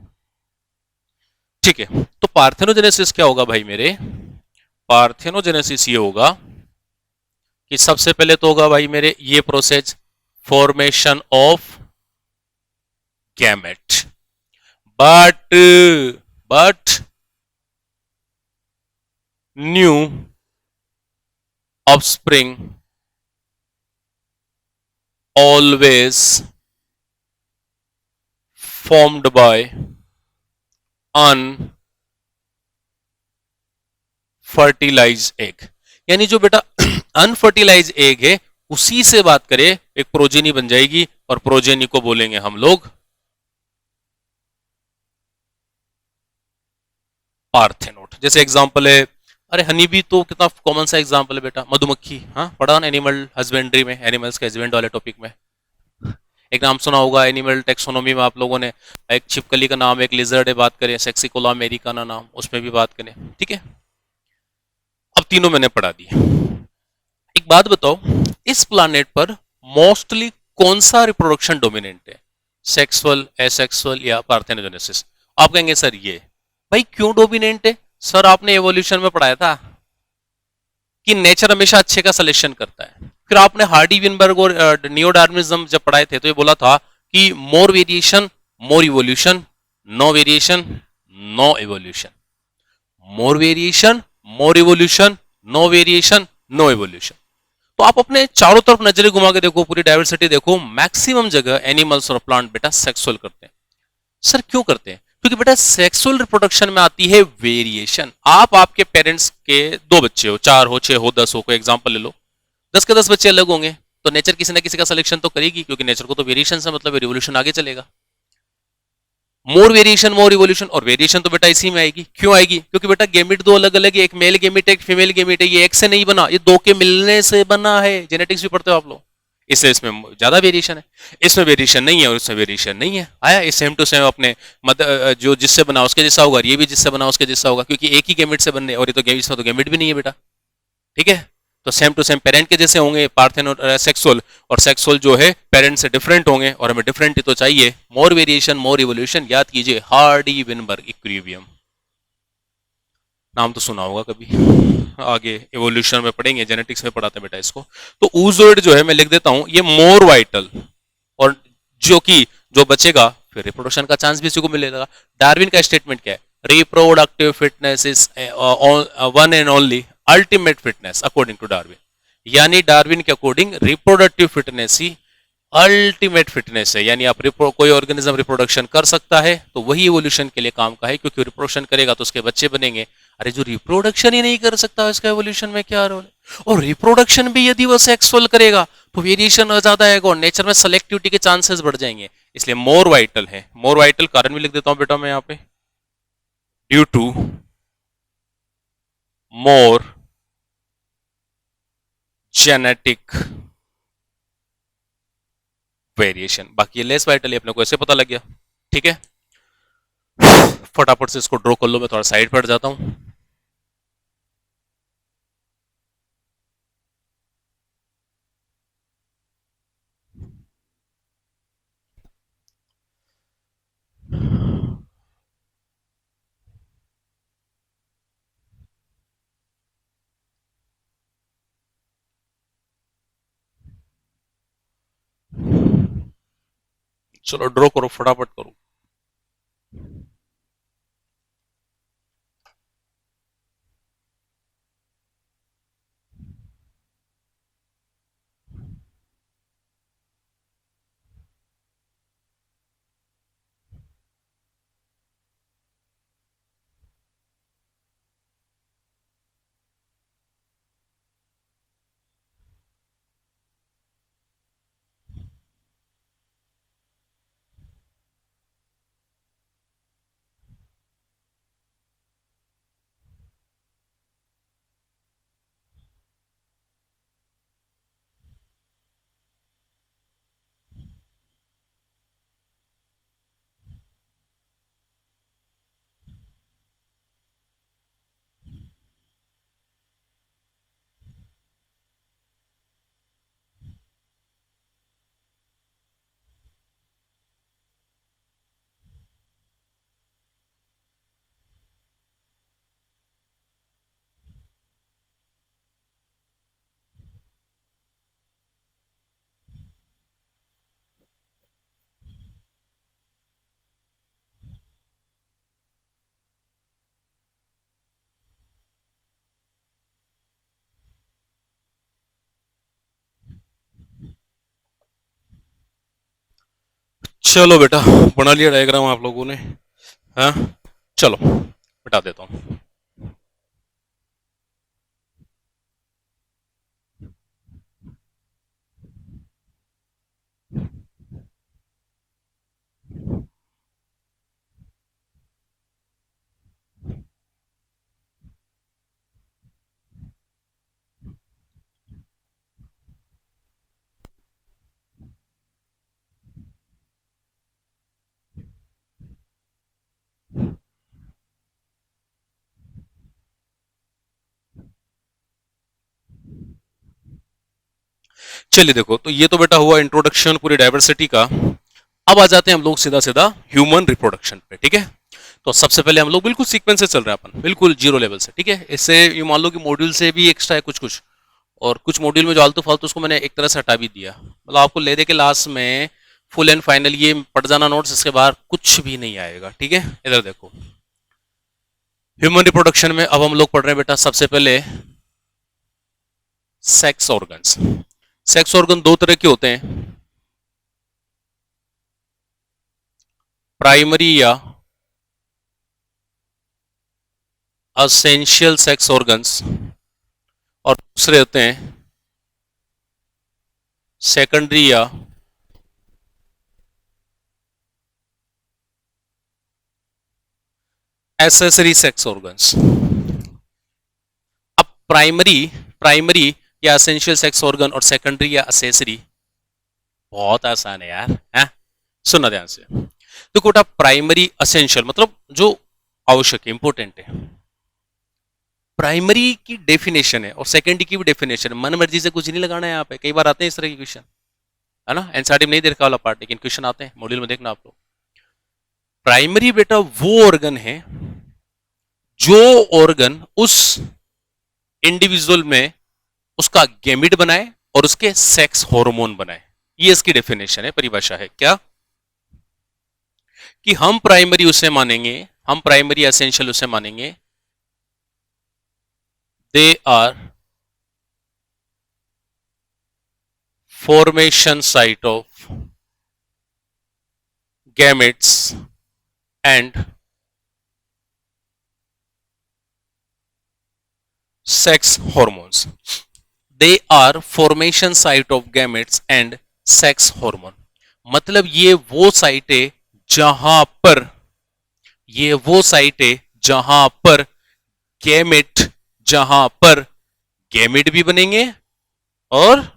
ठीक है। तो पार्थेनोजेनेसिस क्या होगा भाई मेरे, पार्थेनोजेनेसिस ये होगा कि सबसे पहले तो होगा भाई मेरे ये process, formation of gamete, but new offspring always formed by unfertilized egg। यानी जो बेटा अनफर्टिलाइज एग है, उसी से बात करें एक प्रोजेनी बन जाएगी, और प्रोजेनी को बोलेंगे हम लोग पार्थेनोट। जैसे एग्जांपल है, अरे हनी भी तो कितना कॉमन सा एग्जांपल है बेटा, मधुमक्खी, हाँ पढ़ा ना एनिमल हस्बेंड्री में, एनिमल्स के हस्बेंड वाले टॉपिक में, एक नाम सुना होगा एनिमल टेक्सोनोमी में आप लोगों ने, एक छिपकली का नाम, एक लिजर्ड है, बात करें सेक्सिकोला अमेरिकाना नाम, उसमें भी बात करें, ठीक है। अब तीनों मैंने पढ़ा दी। एक बात बताओ, इस प्लानेट पर मोस्टली कौन सा रिप्रोडक्शन डोमिनेंट है, सेक्सुअल, एसेक्सुअल या पार्थेनोजेनेसिस? आप कहेंगे सर ये, भाई क्यों डोमिनेंट है? सर आपने एवोल्यूशन में पढ़ाया था कि नेचर हमेशा अच्छे का सिलेक्शन करता है। फिर आपने हार्डी विनबर्ग और नियोडार्विनिज्म जब पढ़ाए थे, तो ये बोला था कि more variation more evolution, no variation no evolution, more variation more evolution, no variation no evolution. तो आप अपने चारों तरफ नजरें घुमा के देखो, पूरी डाइवर्सिटी देखो, मैक्सिमम जगह एनिमल्स और प्लांट बेटा सेक्सुअल करते हैं। सर क्यों करते हैं? क्योंकि बेटा सेक्सुअल रिप्रोडक्शन में आती है वेरिएशन। आप आपके पेरेंट्स के 2 बच्चे हो, 4 हो, 6 हो, 10 हो, कोई एग्जांपल ले लो, 10 के 10 बच्चे अलग होंगे, तो नेचर किसी ना किसी का सिलेक्शन तो करेगी, क्योंकि नेचर को तो वेरिएशन से मतलब रिवोल्यूशन आगे चलेगा। मोर वेरिएशन मोर इवोल्यूशन, और वेरिएशन तो बेटा इसी में आएगी। क्यों आएगी? क्योंकि बेटा गेमिट 2 अलग अलग है, एक मेल गेमिट एक फीमेल गेमिट है, ये एक से नहीं बना, ये 2 के मिलने से बना है। जेनेटिक्स भी पढ़ते हो आप लोग, इसलिए इसमें ज्यादा वेरिएशन है। इसमें वेरिएशन नहीं है और इसमें वेरिएशन नहीं है। आया, ये सेम टू सेम अपने जो जिससे बना उसके जैसा होगा, ये भी जिससे बना उसके जैसा होगा, क्योंकि एक ही गैमेट से बनने, और ये तो इसमें तो गैमेट भी नहीं है बेटा। ठीक है, तो सेम टू सेम पेरेंट के जैसे होंगे पार्थेन और सेक्सुअल, और सेक्सुअल जो है पेरेंट से डिफरेंट होंगे, और हमें डिफरेंट ही तो चाहिए। मोर वेरिएशन मोर इवोल्यूशन, याद कीजिए हार्डी विनबर्ग इक्विलिब्रियम, नाम तो सुना होगा कभी, आगे एवोल्यूशन में पढ़ेंगे, जेनेटिक्स में पढ़ाते हैं बेटा इसको। तो oozoid जो है मैं लिख देता हूं ये मोर वाइटल, और जो कि जो बचेगा फिर रिप्रोडक्शन का चांस भी इसी को मिलेगा। डार्विन का स्टेटमेंट क्या है? Reproductive fitness is one and only ultimate fitness according to Darwin. यानी डार्विन के अकॉर्डिंग रिप्रोडक्टिव फिटनेस ही अल्टीमेट फिटनेस है। यानी आप कोई ऑर्गेनिज्म रिप्रोडक्शन कर सकता है तो वही इवोल्यूशन के लिए काम का है, क्योंकि रिप्रोडक्शन करेगा तो उसके बच्चे बनेंगे। अरे जो रिप्रोडक्शन ही नहीं कर सकता इसका इवोल्यूशन में क्या रोल है? और रिप्रोडक्शन भी यदि वो सेक्सुअल करेगा तो वेरिएशन ज्यादा आएगा और नेचर में सेलेक्टिविटी के चांसेस बढ़ जाएंगे। इसलिए मोर वाइटल है। मोर वाइटल कारण भी लिख देता हूं बेटा मैं यहाँ पे, due to more genetic variation. बाकी ये लेस वाइटल है, अपने को ऐसे पता लग गया। ठीक है, फटाफट से इसको ड्रॉ कर लो, मैं थोड़ा साइड पर जाता हूं। चलो ड्रॉ करो, फटाफट करो। चलो बेटा, बना लिया डायग्राम आप लोगों ने? हाँ, चलो बता देता हूँ। चलिए देखो, तो ये तो बेटा हुआ इंट्रोडक्शन पूरी डाइवर्सिटी का। अब आ जाते हैं हम लोग सीधा सीधा ह्यूमन रिप्रोडक्शन पे। ठीक है, तो सबसे पहले हम लोग बिल्कुल सीक्वेंस से चल रहे हैं अपन, बिल्कुल जीरो लेवल से। ठीक है, इससे ये मान लो कि मॉड्यूल से भी एक्स्ट्रा है कुछ कुछ, और कुछ मॉड्यूल में जो आलतू फालतू उसको मैंने एक तरह से हटा भी दिया। मतलब आपको ले दे के लास्ट में फुल एंड फाइनल ये पढ़ जाना नोट्स, इसके बाहर कुछ भी नहीं आएगा। ठीक है, इधर देखो, ह्यूमन रिप्रोडक्शन में अब हम लोग पढ़ रहे हैं बेटा सबसे पहले सेक्स ऑर्गन्स। सेक्स ऑर्गन दो तरह के होते हैं, प्राइमरी या असेंशियल सेक्स ऑर्गन्स, और दूसरे होते हैं सेकेंडरी या एसेसरी सेक्स ऑर्गन्स। अब प्राइमरी प्राइमरी या असेंशियल सेक्स ऑर्गन और सेकेंडरी या असेसरी, बहुत आसान है यार, है? सुनना ध्यान से। तो कोटा प्राइमरी असेंशियल मतलब जो आवश्यक है, इंपॉर्टेंट है। प्राइमरी की डेफिनेशन है और सेकेंडरी की भी डेफिनेशन है, मन मर्जी से कुछ नहीं लगाना है यहाँ पे। कई बार आते हैं इस तरह के क्वेश्चन, है ना? एनसीईआरटी में नहीं देखा वाला पार्ट, लेकिन क्वेश्चन आते हैं मॉड्यूल में, देखना आप लोग। प्राइमरी बेटा वो ऑर्गन है जो ऑर्गन उस इंडिविजुअल में उसका गैमिट बनाए और उसके सेक्स हार्मोन बनाए। ये इसकी डेफिनेशन है, परिभाषा है क्या, कि हम प्राइमरी उसे मानेंगे, हम प्राइमरी एसेंशियल उसे मानेंगे, they are formation site of gametes and sex hormones. They are formation site of gametes and sex hormone. मतलब ये वो साइट है जहां पर, ये वो साइट है जहां पर गैमेट, जहां पर गैमेट भी बनेंगे और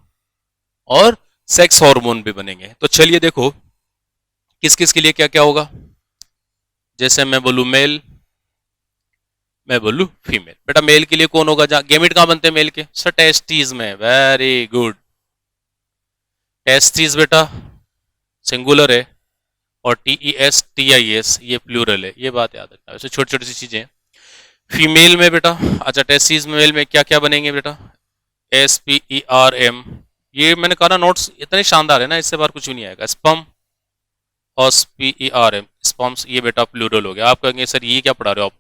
और सेक्स हार्मोन भी बनेंगे। तो चलिए देखो किस किस के लिए क्या क्या होगा। जैसे मैं बोलूं मेल, मैं बोलूं फीमेल। बेटा मेल के लिए कौन होगा, जहां गैमेट कहां बनते हैं मेल के? सर टेस्टीज में। Very good. टेस्टीज बेटा सिंगुलर है और TESTIS ये प्लूरल है, ये बात याद रखना। वैसे छोटी छोटी सी चीजें हैं। फीमेल में बेटा, अच्छा टेस्टीज मेल में क्या क्या बनेंगे बेटा? SPERM, ये मैंने कहा ना, नोट्स इतने शानदार है ना, इससे बार कुछ भी नहीं आएगा। स्पम और SPERM, स्पम्स, ये बेटा प्लूरल हो गया। आप कहेंगे सर ये क्या पढ़ा रहे हो आप,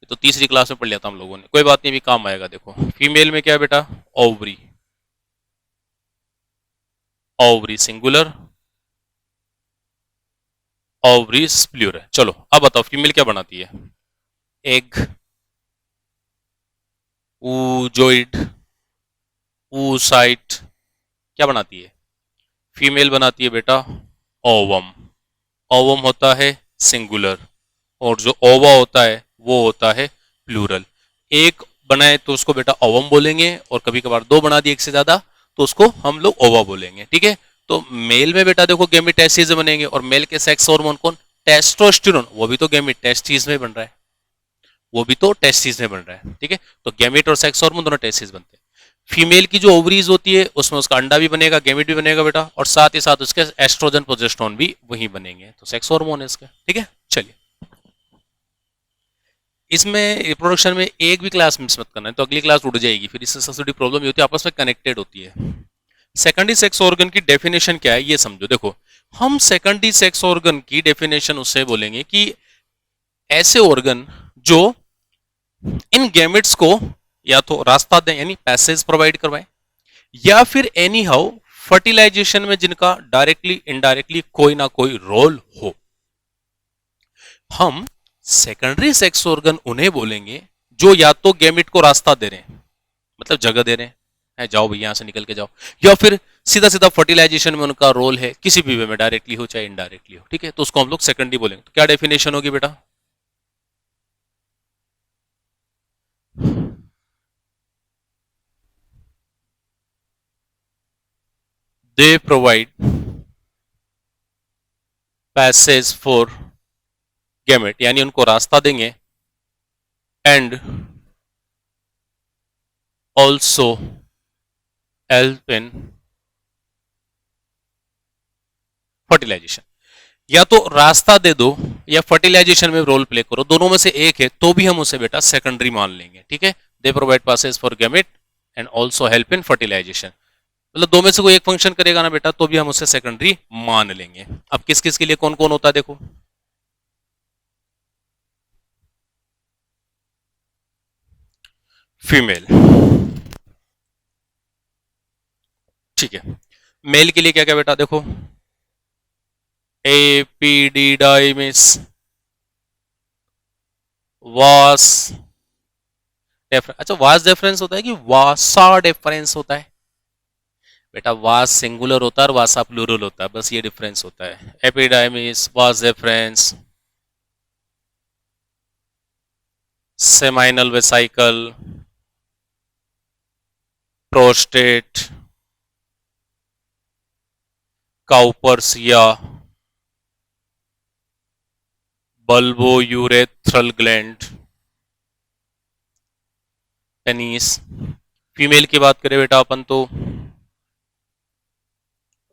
ये तो तीसरी क्लास में पढ़ लिया था हम लोगों ने। कोई बात नहीं, अभी काम आएगा। देखो फीमेल में क्या है बेटा? Ovary, ovary singular, ovaries plural. चलो अब बताओ फीमेल क्या बनाती है? एग, oozoid, oocyte, क्या बनाती है? फीमेल बनाती है बेटा ओवम। ओवम होता है सिंगुलर और जो ओवा होता है वो होता है प्लूरल। एक बनाए तो उसको बेटा ओवम बोलेंगे, और कभी कभार दो बना दिए एक से ज्यादा तो उसको हम लोग ओवा बोलेंगे, ठीक है? तो मेल में बेटा देखो गैमेट टेस्टिस में बनेंगे, और मेल के सेक्स हार्मोन कौन? टेस्टोस्टेरोन, वो भी तो गैमेट टेस्टिस में बन रहा है, वो भी तो टेस्टिस में बन रहा है, ठीक है? तो गैमेट और सेक्स हार्मोन दोनों टेस्टिस बनते हैं। फीमेल की जो ओवरीज होती है उसमें उसका अंडा भी बनेगा, गैमेट भी बनेगा बेटा, और साथ ही साथ उसके एस्ट्रोजन प्रोजेस्टेरोन भी वही बनेंगे, तो सेक्स हार्मोन है इसके, ठीक है? चलिए इसमें रिप्रोडक्शन में एक भी क्लास मिस मत करना है, तो अगली क्लास उड़ जाएगी, फिर इससे सबसे बड़ी प्रॉब्लम ये होती है, आपस में कनेक्टेड होती है। सेकेंडरी सेक्स ऑर्गन की डेफिनेशन क्या है ये समझो। देखो हम सेकेंडरी सेक्स ऑर्गन की डेफिनेशन उससे बोलेंगे कि ऐसे ऑर्गन जो इन गैमेट्स को या तो रास्ता दें यानी पैसेज प्रोवाइड करवाएं, या फिर एनी हाउ फर्टिलाइजेशन में जिनका डायरेक्टली इनडायरेक्टली कोई ना कोई रोल हो। हम सेकेंडरी सेक्स ऑर्गन उन्हें बोलेंगे जो या तो गैमेट को रास्ता दे रहे हैं, मतलब जगह दे रहे हैं, है जाओ भैया यहां से निकल के जाओ, या फिर सीधा सीधा फर्टिलाइजेशन में उनका रोल है, किसी भी वे में डायरेक्टली हो चाहे इनडायरेक्टली हो, ठीक है? तो उसको हम लोग सेकेंडरी बोलेंगे। तो क्या डेफिनेशन होगी बेटा? They provide passage for gamete, यानी उनको रास्ता देंगे, and also help in fertilisation. या तो रास्ता दे दो या फर्टिलाइजेशन में रोल प्ले करो, दोनों में से एक है तो भी हम उसे बेटा सेकेंडरी मान लेंगे, ठीक है? They provide passage for gamete and also help in fertilisation, मतलब दो में से कोई एक फंक्शन करेगा ना बेटा तो भी हम उसे सेकेंडरी मान लेंगे। अब किस किस के लिए कौन कौन होता है देखो। फीमेल, ठीक है। मेल के लिए क्या क्या बेटा देखो? एपिडिडाइमिस, वास डेफरेंस, अच्छा वास डेफरेंस होता है कि वासा डेफरेंस होता है? बेटा वास सिंगुलर होता है और वासा प्लूरल होता है, बस ये डिफरेंस होता है। Epididymis, vas deferens, seminal vesicle, prostate, Cowper's या बल्बोयूरेथ्रल ग्लैंड, पेनिस। फीमेल की बात करें बेटा अपन तो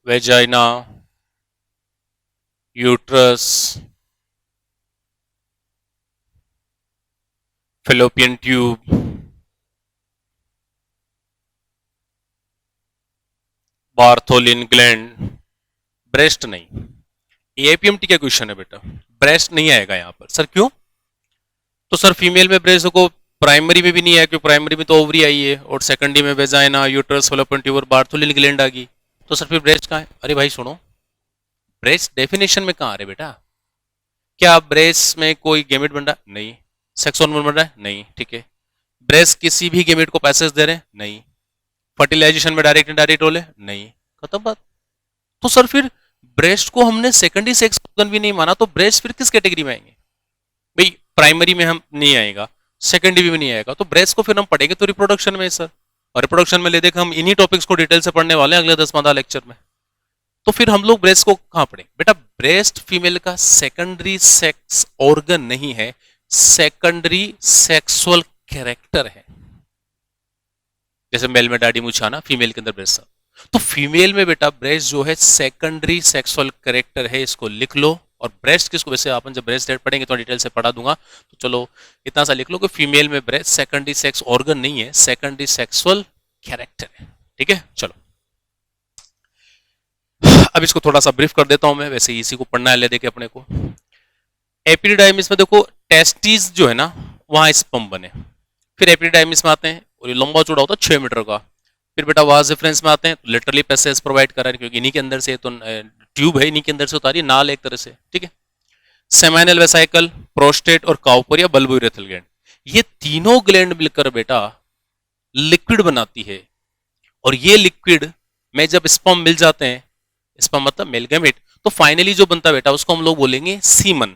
vagina, uterus, fallopian tube, Bartholin gland, breast नहीं। एआईपीएमटी का क्वेश्चन है बेटा, ब्रेस्ट नहीं आएगा यहाँ पर। सर क्यों? तो सर फीमेल में ब्रेस्ट को प्राइमरी में भी नहीं आया, क्योंकि प्राइमरी में तो ओवरी आई है, और सेकेंडरी में वेजाइना, यूट्रस, फेलोपियन ट्यूब और बार्थोलिन ग्लैंड आ गई। तो सर फिर ब्रेस्ट कहाँ है? अरे भाई सुनो, ब्रेस्ट डेफिनेशन में कहाँ आ रहे बेटा? क्या ब्रेस्ट में कोई गेमेट बन रहा है? नहीं। सेक्स हार्मोन बन रहा है? नहीं। ठीक है। ब्रेस्ट किसी भी गेमेट को पैसेज दे रहे हैं? नहीं। फर्टिलाइजेशन में डायरेक्ट इनडायरेक्ट रोल है? नहीं। खत्म बात। तो सर फिर ब्रेस्ट को हमने सेकेंडरी सेक्स ऑर्गन भी नहीं माना, तो ब्रेस्ट फिर किस कैटेगरी में आएंगे भाई? प्राइमरी में हम नहीं आएगा, सेकेंडरी में नहीं आएगा, तो ब्रेस्ट को फिर हम पढ़ेंगे तो रिप्रोडक्शन में सर। और रिप्रोडक्शन में ले देख हम इन्हीं टॉपिक्स को डिटेल से पढ़ने वाले हैं अगले 10-15 लेक्चर में। तो फिर हम लोग ब्रेस्ट को कहां पढ़ें बेटा? ब्रेस्ट फीमेल का सेकेंडरी सेक्स ऑर्गन नहीं है, सेकेंडरी सेक्सुअल कैरेक्टर है। जैसे मेल में दाढ़ी मूंछ आना, फीमेल के अंदर ब्रेस्ट। तो फीमेल में बेटा ब्रेस्ट जो है सेकेंडरी सेक्सुअल कैरेक्टर है, इसको लिख लो। और ब्रेस्ट किसको, वैसे अपन जब ब्रेस्ट डेट पढ़ेंगे तो डिटेल से पढ़ा दूंगा, तो चलो इतना सा लिख लो कि फीमेल में ब्रेस्ट सेकेंडरी सेक्स ऑर्गन नहीं है, सेकेंडरी सेक्सुअल कैरेक्टर है। ठीक है, चलो अब इसको थोड़ा सा ब्रीफ कर देता हूं मैं, वैसे इसी को पढ़ना है ले देके अपने को। एपिडिडाइमिस में देखो टेस्टिस जो है ना, वहां स्पर्म बने। फिर एपिडिडाइमिस में आते हैं और ये लंबा चौड़ा होता है 6 मीटर का। फिर बेटा वास डिफरेंस में आते हैं, तो लिटरली पैसेज प्रोवाइड करा है, क्योंकि इन्हीं के अंदर से तो ट्यूब है, इन्हीं के अंदर से उतारी नाल एक तरह से। ठीक है। सेमाइनल वेसाइकल, प्रोस्टेट और काउपर या बल्बोयूरेथ्रल ग्लैंड, ये तीनों ग्लैंड मिलकर बेटा लिक्विड बनाती है। और ये लिक्विड में जब स्पर्म मिल जाते हैं, स्पर्म मतलब मेल गैमेट, तो फाइनली जो बनता है बेटा उसको हम लोग बोलेंगे सीमन।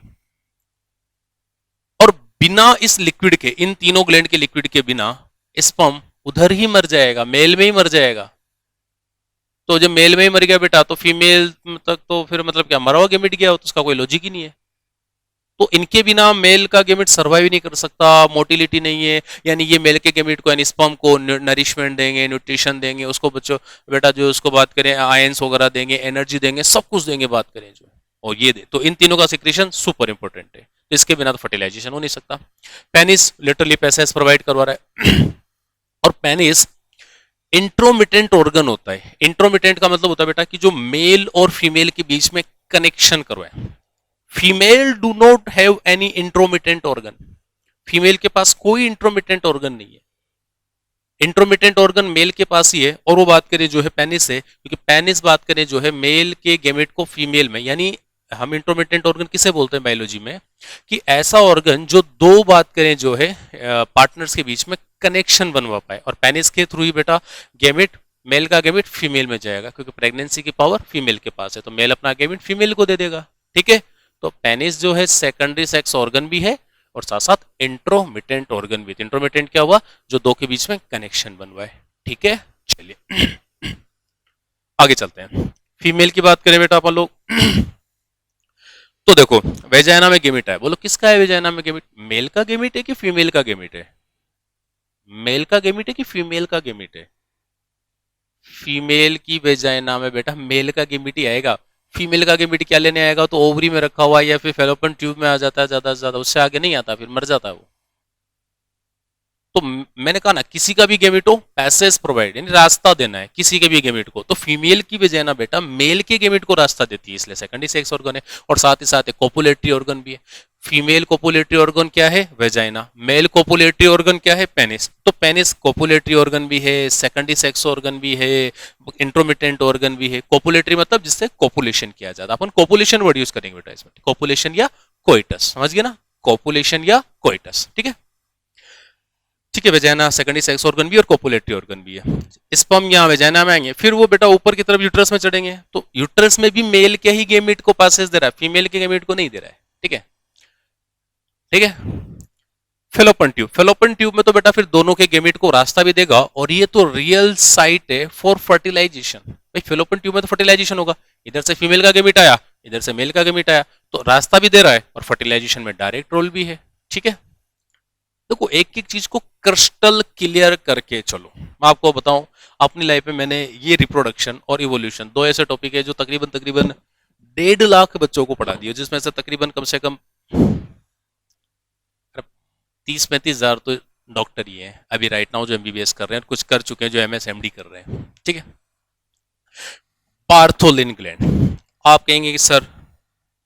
और बिना इस लिक्विड के, इन तीनों ग्लैंड के लिक्विड के बिना स्पर्म उधर ही मर जाएगा, मेल में ही मर जाएगा। तो जब मेल में ही मर गया बेटा, तो फीमेल तक तो फिर मतलब क्या, मरा हुआ गेमिट गया हो, तो उसका कोई लॉजिक ही नहीं है। तो इनके बिना मेल का गेमिट सर्वाइव नहीं कर सकता, मोटिलिटी नहीं है। यानी ये मेल के गेमिट को, यानी स्पर्म को नरिशमेंट देंगे, न्यूट्रिशन देंगे, उसको बच्चों बेटा जो उसको बात करें आयंस वगैरह देंगे, एनर्जी देंगे, सब कुछ देंगे बात करें जो, और ये दे। तो इन तीनों का सिक्रेशन सुपर इंपॉर्टेंट है, इसके बिना तो फर्टिलाइजेशन हो नहीं सकता। पेनिस लिटरली पैसेज प्रोवाइड करवा रहा है। और पेनिस इंट्रोमिटेंट ऑर्गन होता है। इंट्रोमिटेंट का मतलब होता है बेटा कि जो मेल और फीमेल के बीच में कनेक्शन करवाए। Female do not have any intromittent organ, female के पास कोई इंट्रोमिटेंट ऑर्गन नहीं है। इंट्रोमिटेंट ऑर्गन मेल के पास ही है। और वो बात करें जो है पेनिस है, क्योंकि पेनिस बात करें जो है मेल के गेमेट को फीमेल में, यानी हम इंट्रोमिटेंट ऑर्गन किसे बोलते हैं बायोलॉजी में, कि ऐसा ऑर्गन जो दो बात करें जो है पार्टनर्स के बीच में कनेक्शन बनवा पाए। और पेनिस के थ्रू ही बेटा गेमेट, मेल का गेमेट फीमेल में जाएगा, क्योंकि प्रेगनेंसी की पावर फीमेल के पास है, तो मेल अपना गेमेट फीमेल को दे देगा। ठीक है। तो पेनिस जो है सेकेंडरी सेक्स ऑर्गन भी है और साथ साथ इंट्रोमिटेंट ऑर्गन भी। इंट्रोमिटेंट क्या हुआ? जो दो के बीच में कनेक्शन बनवाए। ठीक है, चलिए आगे चलते हैं। फीमेल की बात करें बेटा अपन लोग तो देखो वेजाइना में गेमिट है, बोलो किसका है वेजाइना में गेमिट? मेल का गेमिट है कि फीमेल का गेमिट है? मेल का गेमिट है कि फीमेल का गेमिट है? फीमेल की वेजाइना में बेटा मेल का गेमिट ही आएगा। फीमेल का गेमिट क्या लेने आएगा? तो ओवरी में रखा हुआ या फिर फेलोपियन ट्यूब में आ जाता है ज्यादा से ज्यादा, उससे आगे नहीं आता, फिर मर जाता है वो। तो मैंने कहा ना, किसी का भी गेमिट हो पैसेज प्रोवाइड, यानी रास्ता देना है किसी के भी गेमिट को। तो फीमेल की वेजाइना बेटा मेल के गेमिट को रास्ता देती है, इसलिए सेकेंडरी सेक्स ऑर्गन है। और साथ ही साथ कोपुलेटरी ऑर्गन भी है। फीमेल कोपुलेटरी ऑर्गन क्या है? वेजाइना। मेल कोपुलेटरी ऑर्गन क्या है? पेनिस। तो पेनिस कोपुलेटरी ऑर्गन भी है, सेकेंडरी सेक्स ऑर्गन भी है, इंट्रोमिटेंट ऑर्गन भी है। कोपुलेटरी मतलब जिससे कोपुलेशन किया जाता है, अपन कोपुलेशन वर्ड यूज करेंगे बेटा इसमें, कोपुलेशन या कोइटस, समझ गए ना? कोपुलेशन या कोइटस। ठीक है, ठीक है। वेजाइना सेकेंडरी सेक्स ऑर्गन भी और कोपुलेटरी ऑर्गन भी है। स्पर्म यहाँ वेजाइना में आएंगे, फिर वो बेटा ऊपर की तरफ यूट्रस में चढ़ेंगे। तो यूट्रस में भी मेल के ही गेमिट को पासेज दे रहा है, फीमेल के गेमिट को नहीं दे रहा है। ठीक है, ठीक है। फेलोपियन ट्यूब, फेलोपियन ट्यूब में तो बेटा फिर दोनों के गेमिट को रास्ता भी देगा, और ये तो रियल साइट है फॉर फर्टिलाइजेशन। भाई फेलोपियन ट्यूब में तो फर्टिलाइजेशन होगा, इधर से फीमेल का गेमिट आया, इधर से मेल का गेमिट आया, तो रास्ता भी दे रहा है और फर्टिलाइजेशन में डायरेक्ट रोल भी है। ठीक है, देखो एक एक चीज को क्रिस्टल क्लियर करके चलो। मैं आपको बताऊं, अपनी लाइफ में मैंने ये रिप्रोडक्शन और इवोल्यूशन दो ऐसे टॉपिक है जो तकरीबन तकरीबन 1.5 लाख बच्चों को पढ़ा दिया, जिसमें से तकरीबन कम से कम 30-35 हजार तो डॉक्टर ही हैं अभी राइट नाउ जो एमबीबीएस कर रहे हैं, कुछ कर चुके हैं जो एमएसएमडी कर रहे हैं। ठीक है, बार्थोलिन ग्लैंड, आप कहेंगे कि सर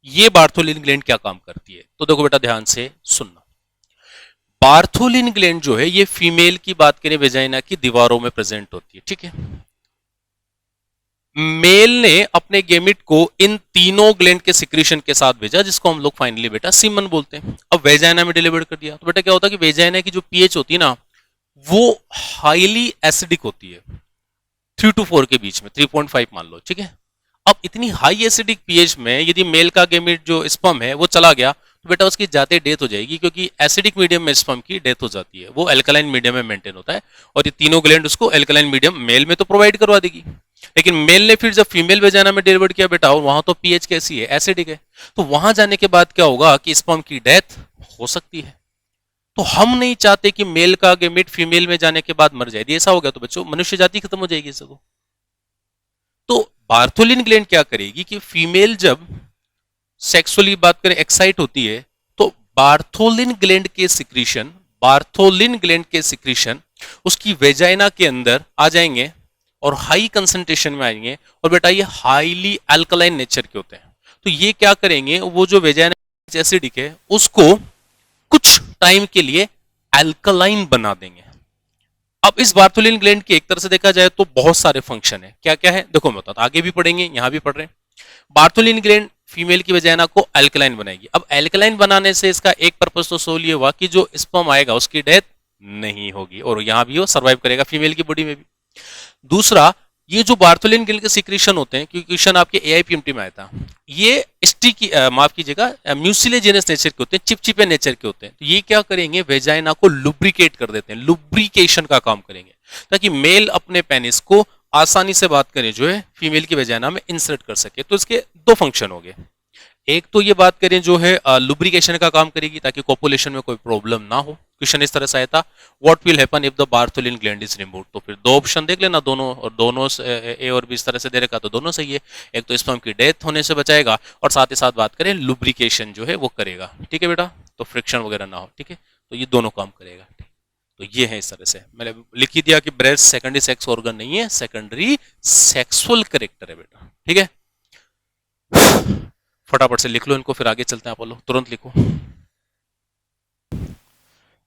ये बार्थोलिन ग्लैंड क्या काम करती है, तो देखो बेटा ध्यान से सुनना। बार्थोलिन ग्लैंड जो है ये फीमेल की बात करें वेजाइना की दीवारों में प्रेजेंट होती है। ठीक है, मेल ने अपने गेमिट को इन तीनों ग्लैंड के सिक्रीशन के साथ भेजा, जिसको हम लोग फाइनली बेटा सीमन बोलते हैं। अब वेजाइना में डिलीवर कर दिया, तो बेटा क्या होता है कि वेजाइना की जो पीएच होती है ना, वो हाईली एसिडिक होती है, 3 to 4 के बीच में, 3.5 मान लो। ठीक है, अब इतनी हाई एसिडिक पीएच में यदि मेल का गेमिट जो स्पर्म है वो चला गया, तो बेटा उसकी जाते डेथ हो जाएगी, क्योंकि एसिडिक मीडियम में स्पर्म की डेथ हो जाती है, वो अल्कलाइन मीडियम में मेंटेन होता है, और ये तीनों ग्लैंड उसको अल्कलाइन मीडियम मेल में तो प्रोवाइड करवा देगी। लेकिन मेल ने फिर जब फीमेल वेजाइना में डिलीवर किया बेटा, और वहां तो पीएच कैसी है, एसिडिक है, तो वहां जाने के बाद क्या होगा कि स्पर्म की डेथ हो सकती है। तो हम नहीं चाहते कि मेल का गेमिट फीमेल में जाने के बाद मर जाए। यदि ऐसा हो गया तो बच्चों मनुष्य जाति खत्म हो जाएगी इससे। तो बार्थोलिन ग्लैंड क्या करेगी कि फीमेल जब सेक्सुअली बात करें एक्साइट होती है, तो बार्थोलिन ग्लैंड के सिक्रीशन उसकी वेजाइना के अंदर आ जाएंगे और हाई कंसंट्रेशन में आएंगे, और बेटा ये हाईली अल्कलाइन नेचर के होते हैं। तो ये क्या करेंगे, वो जो वेजाइना एसिडिक है उसको कुछ टाइम के लिए अल्कलाइन बना देंगे। अब इस बार्थोलिन ग्लैंड की एक तरह से देखा जाए तो बहुत सारे फंक्शन है। क्या क्या है देखो मैं बताता, आगे भी पढ़ेंगे यहां भी पढ़ रहे हैं। बार्थोलिन ग्लैंड फीमेल की वेजाइना को अल्कलाइन बनाएगी। अब अल्कलाइन बनाने से इसका एक पर्पस तो सोल ये हुआ कि जो स्पर्म आएगा उसकी डेथ नहीं होगी, और यहां भी वो सर्वाइव करेगा फीमेल की बॉडी में भी। दूसरा, ये जो बार्थोलिन ग्लैंड के सिक्रीशन होते हैं, क्योंकि क्वेश्चन आपके एआईपीएमटी में आया था, ये स्टिकी माफ कीजिएगा म्यूसिलेजेनस नेचर के होते हैं, चिपचिपे नेचर के होते हैं। तो ये क्या करेंगे, वेजाइना को लुब्रिकेट कर देते हैं, लुब्रिकेशन का काम करेंगे, ताकि मेल अपने पेनिस को आसानी से बात करें जो है फीमेल की वेजाइना में इंसर्ट कर सके। तो इसके दो फंक्शन हो गए, एक तो ये बात करें जो है लुब्रिकेशन का काम करेगी ताकि कोपुलेशन में कोई प्रॉब्लम ना हो। क्वेश्चन इस तरह से आया था, what will happen if the Bartholin gland is removed. तो फिर दो ऑप्शन देख लेना, दोनों, और दोनों ए और बी इस तरह से दे रखा तो दोनों सही है। एक तो स्पर्म की डेथ होने से बचाएगा, और साथ ही साथ बात करें लुब्रिकेशन जो है वो करेगा। ठीक है बेटा, तो फ्रिक्शन वगैरह ना हो। ठीक है, तो ये दोनों काम करेगा। तो ये है इस तरह से मैंने लिख ही दिया कि ब्रेस्ट सेकेंडरी सेक्स ऑर्गन नहीं है, सेकेंडरी सेक्सुअल करेक्टर है बेटा। ठीक है, फटाफट से लिख लो इनको, फिर आगे चलते हैं। आप लोग तुरंत लिखो।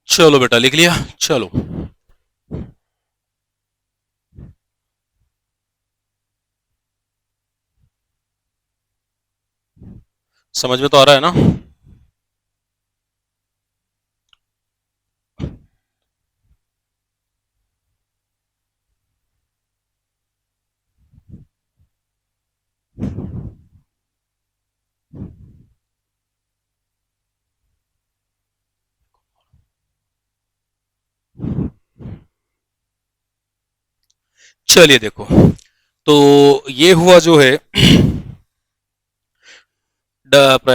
चलो बेटा लिख लिया, चलो समझ में तो आ रहा है ना। चलिए देखो, तो ये हुआ जो है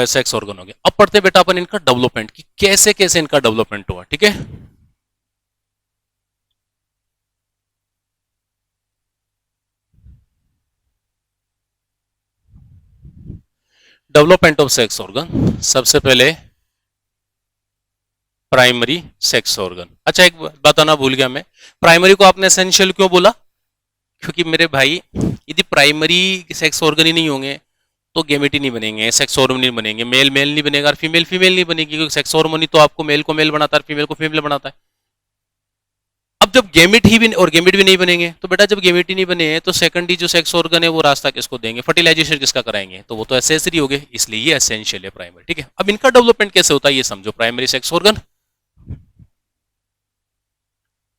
सेक्स ऑर्गन हो गया। अब पढ़ते हैं बेटा अपन इनका डेवलपमेंट की, कैसे कैसे इनका डेवलपमेंट हुआ। ठीक है, डेवलपमेंट ऑफ सेक्स ऑर्गन। सबसे पहले प्राइमरी सेक्स ऑर्गन। अच्छा एक बताना भूल गया मैं, प्राइमरी को आपने एसेंशियल क्यों बोला, क्योंकि मेरे भाई यदि प्राइमरी सेक्स ऑर्गन ही नहीं होंगे तो गेमेट ही नहीं बनेंगे, सेक्स हार्मोन नहीं बनेंगे, मेल मेल नहीं बनेगा और फीमेल फीमेल नहीं बनेगी, क्योंकि सेक्स हार्मोन ही तो आपको मेल को मेल बनाता है, फीमेल को फीमेल बनाता है। अब जब गेमेट ही भी और गेमेट भी नहीं बनेंगे, तो बेटा जब गेमेट ही नहीं बने तो सेकेंडरी जो सेक्स ऑर्गन है वो रास्ता किसको देंगे, फर्टिलाइजेशन किसका कराएंगे, तो वो तो एसेसरी हो गए, इसलिए ये एसेंशियल है प्राइमरी। ठीक है, अब इनका डेवलपमेंट कैसे होता है ये समझो। Primary sex organ,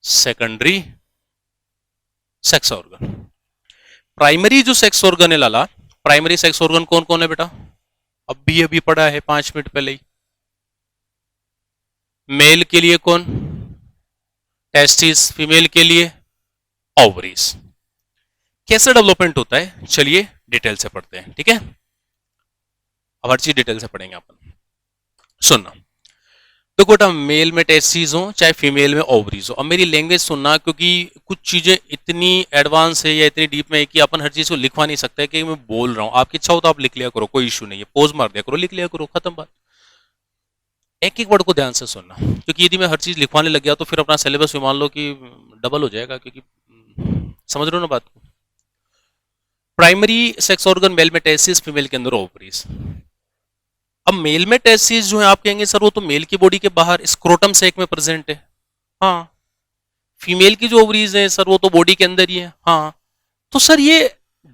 secondary sex organ. Primary जो सेक्स ऑर्गन है लाला, प्राइमरी सेक्स ऑर्गन कौन कौन है बेटा, अभी पढ़ा है 5 मिनट पहले ही। मेल के लिए कौन, टेस्टिस, फीमेल के लिए ओवरीज। कैसे डेवलपमेंट होता है चलिए डिटेल से पढ़ते हैं, ठीक है। अब हर चीज डिटेल से पढ़ेंगे अपन। सुनना, तो बेटा मेल में टेस्टिस हो चाहे फीमेल में ओवरीज हो, अब मेरी लैंग्वेज सुनना, क्योंकि कुछ चीजें इतनी एडवांस है या इतनी डीप में है कि अपन हर चीज को लिखवा नहीं सकते कि मैं बोल रहा हूँ। आपकी इच्छा हो तो आप लिख लिया करो, कोई इशू नहीं है, पोज मार दिया करो, लिख लिया करो, खत्म बात। एक एक वर्ड को ध्यान से सुनना, क्योंकि यदि मैं हर चीज लिखवाने लग गया तो फिर अपना सिलेबस भी मान लो कि डबल हो जाएगा, क्योंकि समझ रहे हो ना बात को। प्राइमरी सेक्स ऑर्गन मेल में टेस्टिस, फीमेल के अंदर ओवरीज। अब मेल में टेस्टिस जो है आप कहेंगे सर वो तो मेल की बॉडी के बाहर स्क्रोटम सेक में प्रेजेंट है। हाँ। फीमेल की जो ओवरीज है सर वो तो बॉडी के अंदर ही है। हाँ। तो सर ये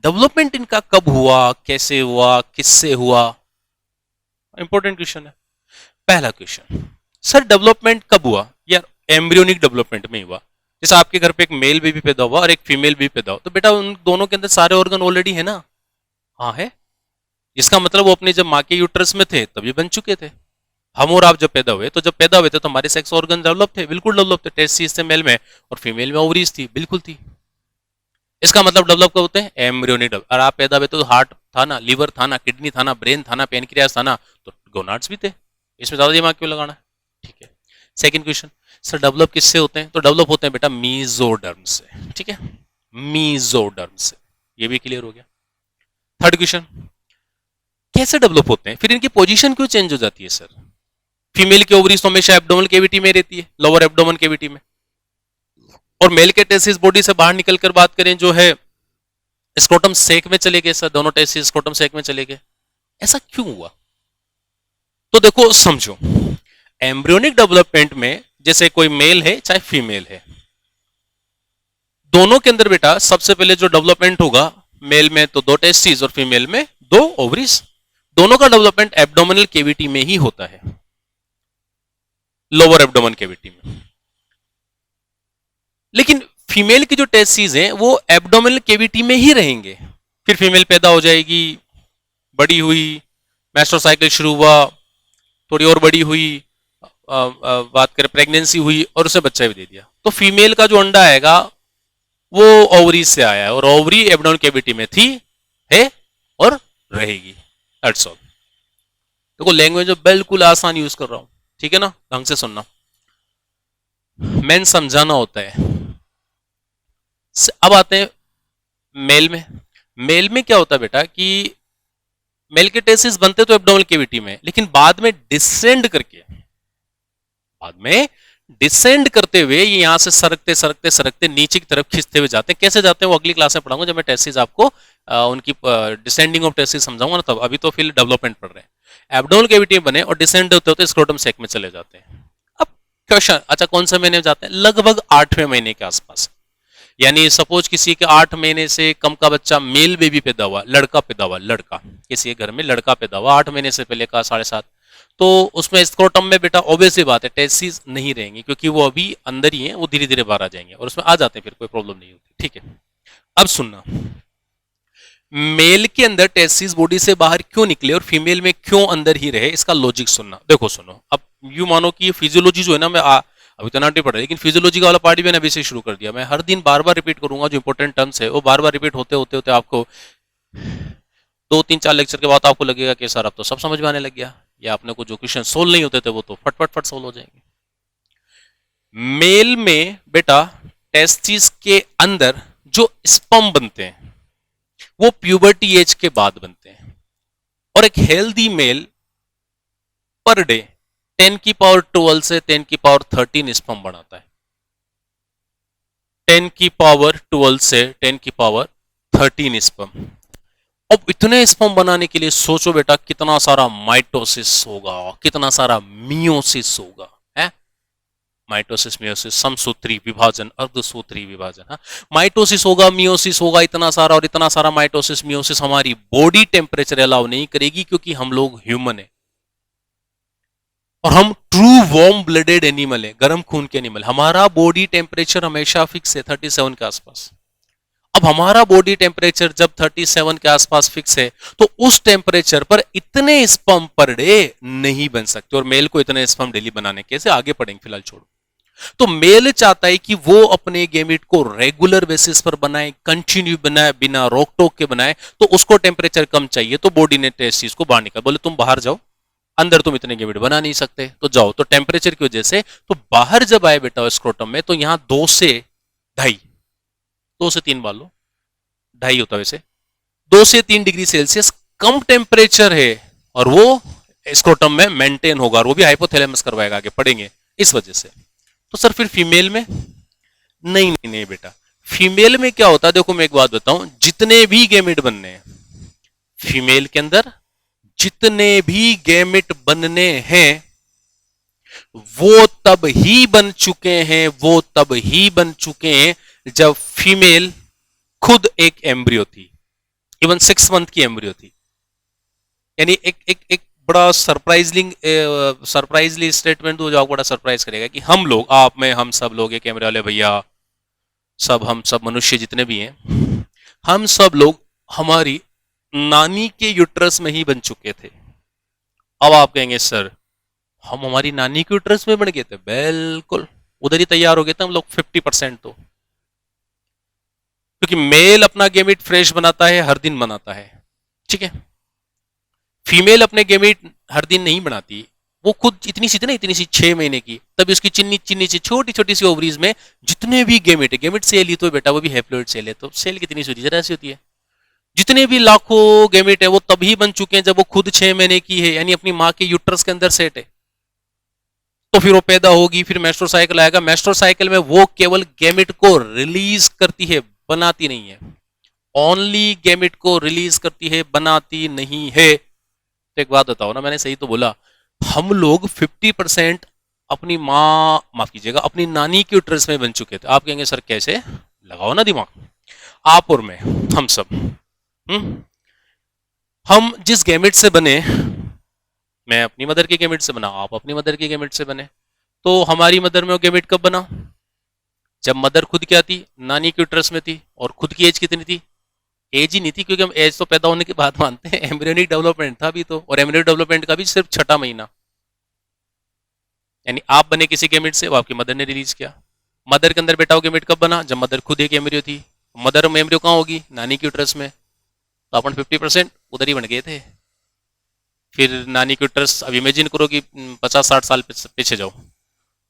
डेवलपमेंट इनका कब हुआ, कैसे हुआ, किससे हुआ, इंपॉर्टेंट क्वेश्चन है। पहला क्वेश्चन, सर डेवलपमेंट कब हुआ? यार एम्ब्रियोनिक डेवलपमेंट में हुआ। जैसे आपके घर पे एक मेल बेबी पैदा हुआ और एक फीमेल बेबी पैदा हुआ, तो बेटा उन दोनों के अंदर सारे ऑर्गन ऑलरेडी है ना? हाँ है। इसका मतलब वो अपने जब माँ के यूट्रस में थे तब ये बन चुके थे। हम और आप जब पैदा हुए, तो जब पैदा हुए थे तो हमारे सेक्स ऑर्गन डेवलप थे, बिल्कुल डेवलप थे। टेस्टिस थे मेल में और फीमेल में ओवरीज थी, बिल्कुल थी। इसका मतलब डेवलप कब होते हैं? Embryonic develop. और आप पैदा हुए तो हार्ट था ना, लीवर था ना, किडनी था ना, ब्रेन था ना, पेनक्रियास था ना, तो गोनाड्स भी थे। इसमें ज्यादा दिमाग क्यों लगाना है? ठीक है। सेकंड क्वेश्चन, सर डेवलप किससे होते हैं? तो डेवलप होते हैं बेटा मीजोडर्म से, ठीक है, मीजोडर्म से। ये भी क्लियर हो गया। थर्ड क्वेश्चन, कैसे डेवलप होते हैं, फिर इनकी पोजीशन क्यों चेंज हो जाती है सर? फीमेल की ओवरीज तो हमेशा एब्डोमेन कैविटी में रहती है, लोअर एब्डोमेन कैविटी में, और मेल के टेस्टिस बॉडी से बाहर निकलकर बात करें जो है स्क्रोटम सेक में चले गए सर, दोनों टेस्टिस स्क्रोटम सेक में चले गए। ऐसा क्यों हुआ? तो देखो समझो, एम्ब्रियोनिक डेवलपमेंट में जैसे कोई मेल है चाहे फीमेल है, दोनों के अंदर बेटा सबसे पहले जो डेवलपमेंट होगा, मेल में तो दो टेस्टिस और फीमेल में दो ओवरीज, दोनों का डेवलपमेंट एब्डोमिनल केविटी में ही होता है, लोअर एब्डोमेन केविटी में। लेकिन फीमेल की जो टेस्टिस हैं वो एब्डोमिनल केविटी में ही रहेंगे। फिर फीमेल पैदा हो जाएगी, बड़ी हुई, मेस्ट्रुअल साइकिल शुरू हुआ, थोड़ी और बड़ी हुई, बात करें प्रेगनेंसी हुई और उसे बच्चा भी दे दिया, तो फीमेल का जो अंडा आएगा वो ओवरी से आया है और ओवरी एब्डोमिनल कैविटी में थी, है और रहेगी। That's all. देखो लैंग्वेज में बिल्कुल आसान यूज कर रहा हूं, ठीक है ना, ढंग से सुनना, मेन समझाना होता है। अब आते हैं मेल में। मेल में क्या होता है बेटा कि मेल के टेस्टिस बनते तो एब्डोमिनल कैविटी में, लेकिन बाद में डिसेंड करते हुए ये यहां से सरकते सरकते सरकते नीचे की तरफ खींचते हुए जाते हैं। कैसे जाते हैं वो अगली क्लास में पढ़ाऊंगा, जब मैं टेस्टिस आपको उनकी डिसेंडिंग ऑफ टेस्टिस समझाऊंगा ना तब। अभी तो फिर डेवलपमेंट पढ़ रहे हैं। एब्डोमिनल कैविटी में बने और डिसेंड होते होते स्क्रोटम सेक में चले जाते हैं। अब क्वेश्चन, अच्छा कौन से महीने में जाते हैं? लगभग 8वें महीने के आसपास। यानी सपोज किसी के 8 महीने से कम का बच्चा मेल बेबी पैदा हुआ, लड़का पैदा हुआ, लड़का किसी के घर में लड़का पैदा हुआ 8 महीने से पहले का 7.5, तो उसमें स्क्रोटम में बेटा ऑब्वियसली बात है टेस्टिस नहीं रहेंगे, क्योंकि वो अभी अंदर ही हैं, वो धीरे धीरे बाहर आ जाएंगे और उसमें आ जाते हैं, फिर कोई प्रॉब्लम नहीं होती, ठीक है। अब सुनना, मेल के अंदर टेस्टिस बॉडी से बाहर क्यों निकले और फीमेल में क्यों अंदर ही रहे, इसका लॉजिक सुनना। देखो सुनो, अब यू मानो कि फिजियोलॉजी जो है ना, मैं अभी तो नाटी पढ़ रहा है, लेकिन फिजियोलॉजी का वाला पार्ट भी मैंने अभी से शुरू कर दिया। मैं हर दिन बार बार रिपीट करूंगा, जो इंपॉर्टेंट टर्म्स है वो बार बार रिपीट होते होते होते आपको 2-3-4 लेक्चर के बाद आपको लगेगा कि सर अब तो सब समझ में आने लग गया, या अपने को जो क्वेश्चन सोल्व नहीं होते थे वो तो फट फट फट सोल्व हो जाएंगे। मेल में बेटा टेस्टिस के अंदर जो स्पर्म बनते हैं वो प्यूबर्टी एज के बाद बनते हैं, और एक हेल्दी मेल पर डे 10 की पावर 12 से 10 की पावर 13 स्पर्म बनाता है। 10 की पावर 12 से 10 की पावर 13 स्पर्म। अब इतने स्पर्म बनाने के लिए सोचो बेटा कितना सारा माइटोसिस होगा, कितना सारा मियोसिस होगा, है? माइटोसिस, मियोसिस, समसूत्री विभाजन, अर्धसूत्री विभाजन। हाँ, माइटोसिस होगा, मियोसिस होगा, इतना सारा, और इतना सारा माइटोसिस मियोसिस हमारी बॉडी टेम्परेचर अलाउ नहीं करेगी, क्योंकि हम लोग ह्यूमन है और हम ट्रू वार्म ब्लडेड एनिमल है, गर्म खून के एनिमल। हमारा बॉडी टेम्परेचर हमेशा फिक्स है 37 के आसपास। अब हमारा बॉडी टेम्परेचर जब 37 के आसपास फिक्स है, तो उस टेम्परेचर पर इतने स्पर्म पर डे नहीं बन सकते, और मेल को इतने स्पर्म डेली बनाने कैसे, आगे पढ़ेंगे, फिलहाल छोड़ो। तो मेल चाहता है कि वो अपने गेमिट को रेगुलर बेसिस पर बनाए, कंटिन्यू बनाए, बिना रोक टोक के बनाए। तो उसको टेम्परेचर कम चाहिए, तो बॉडी ने टेस्टिस को बाहर निकाल, बोले तुम बाहर जाओ, अंदर तुम इतने गेमिट बना नहीं सकते, तो जाओ। तो टेम्परेचर की वजह से तो बाहर जब आए बेटा स्क्रोटम में, तो यहां 2 से 2.5, 2 से 3 मान लो, 2.5 होता है वैसे, 2 से 3 डिग्री सेल्सियस कम टेम्परेचर है, और वो स्क्रोटम में मेंटेन होगा, और वो भी हाइपोथैलेमस करवाएगा, आगे पढ़ेंगे इस वजह से। तो सर फिर फीमेल में? नहीं नहीं नहीं बेटा, फीमेल में क्या होता है, देखो मैं एक बात बताऊं, जितने भी गैमेट बनने हैं फीमेल के अंदर, जितने भी गैमेट बनने हैं वो तब ही बन चुके हैं, वो तब ही बन चुके हैं जब फीमेल खुद एक एम्ब्रियो थी, इवन 6 मंथ की एम्ब्रियो थी। यानी एक बड़ा सरप्राइजली स्टेटमेंट जो आपको बड़ा सरप्राइज करेगा कि हम लोग, आप में, हम सब लोग, एक कैमरे वाले भैया, सब, हम सब मनुष्य जितने भी हैं, हम सब लोग हमारी नानी के यूट्रस में ही बन चुके थे। अब आप कहेंगे सर हम हमारी नानी के यूट्रस में बन गए थे? बिल्कुल, उधर ही तैयार हो गए थे हम लोग 50%। तो क्योंकि मेल अपना गेमिट फ्रेश बनाता है, हर दिन बनाता है, ठीक है। फीमेल अपने गेमिट हर दिन नहीं बनाती, वो खुद इतनी सी थी ना, इतनी सी 6 महीने की, तभी उसकी चिन्नी चिन्नी सी छोटी छोटी सी ओवरीज में जितने भी गेमिट है, गेमिट सेल ही तो बेटा, वो भी हैप्लॉइड सेल है, तो सेल कितनी सी होती है? जरा सी होती है। जितने भी लाखों गेमिट है वो तभी बन चुके हैं जब वो खुद 6 महीने की है, यानी अपनी माँ के यूट्रस के अंदर सेट है। तो फिर वो पैदा होगी, फिर मेस्ट्रो साइकिल आएगा, मेस्ट्रो साइकिल में वो केवल गेमिट को रिलीज करती है, बनाती नहीं है। ओनली गेमिट को रिलीज करती है, बनाती नहीं है। तो एक बात बताओ ना, मैंने सही तो बोला, हम लोग 50% अपनी माँ, माफ कीजिएगा, अपनी नानी के यूट्रस में बन चुके थे। आप कहेंगे सर कैसे? लगाओ ना दिमाग, आप और मैं, हम सब, हम जिस गैमेट से बने, मैं अपनी मदर के गैमेट से बना, आप अपनी मदर के गैमेट से बने, तो हमारी मदर में वो गैमेट कब बना? जब मदर खुद क्या थी? नानी के यूट्रस में थी। और खुद की एज कितनी थी? एज ही नहीं थी, क्योंकि हम एज तो पैदा होने के बाद मानते हैं, एम्ब्रियोनिक डेवलपमेंट था भी तो, और एम्ब्रियोनिक डेवलपमेंट का भी सिर्फ 6वां महीना। यानी आप बने किसी गैमेट से, वो आपकी मदर ने रिलीज किया। मदर के अंदर बेटा वो गैमेट कब बना? जब मदर खुद एक एम्ब्रियो थी। मदर में एम्ब्रियो कहाँ होगी? नानी की यूट्रस में। तो अपन 50% उधर ही बन गए थे। फिर नानी की यूट्रस, अब इमेजिन करो कि 50-60 साल पीछे जाओ,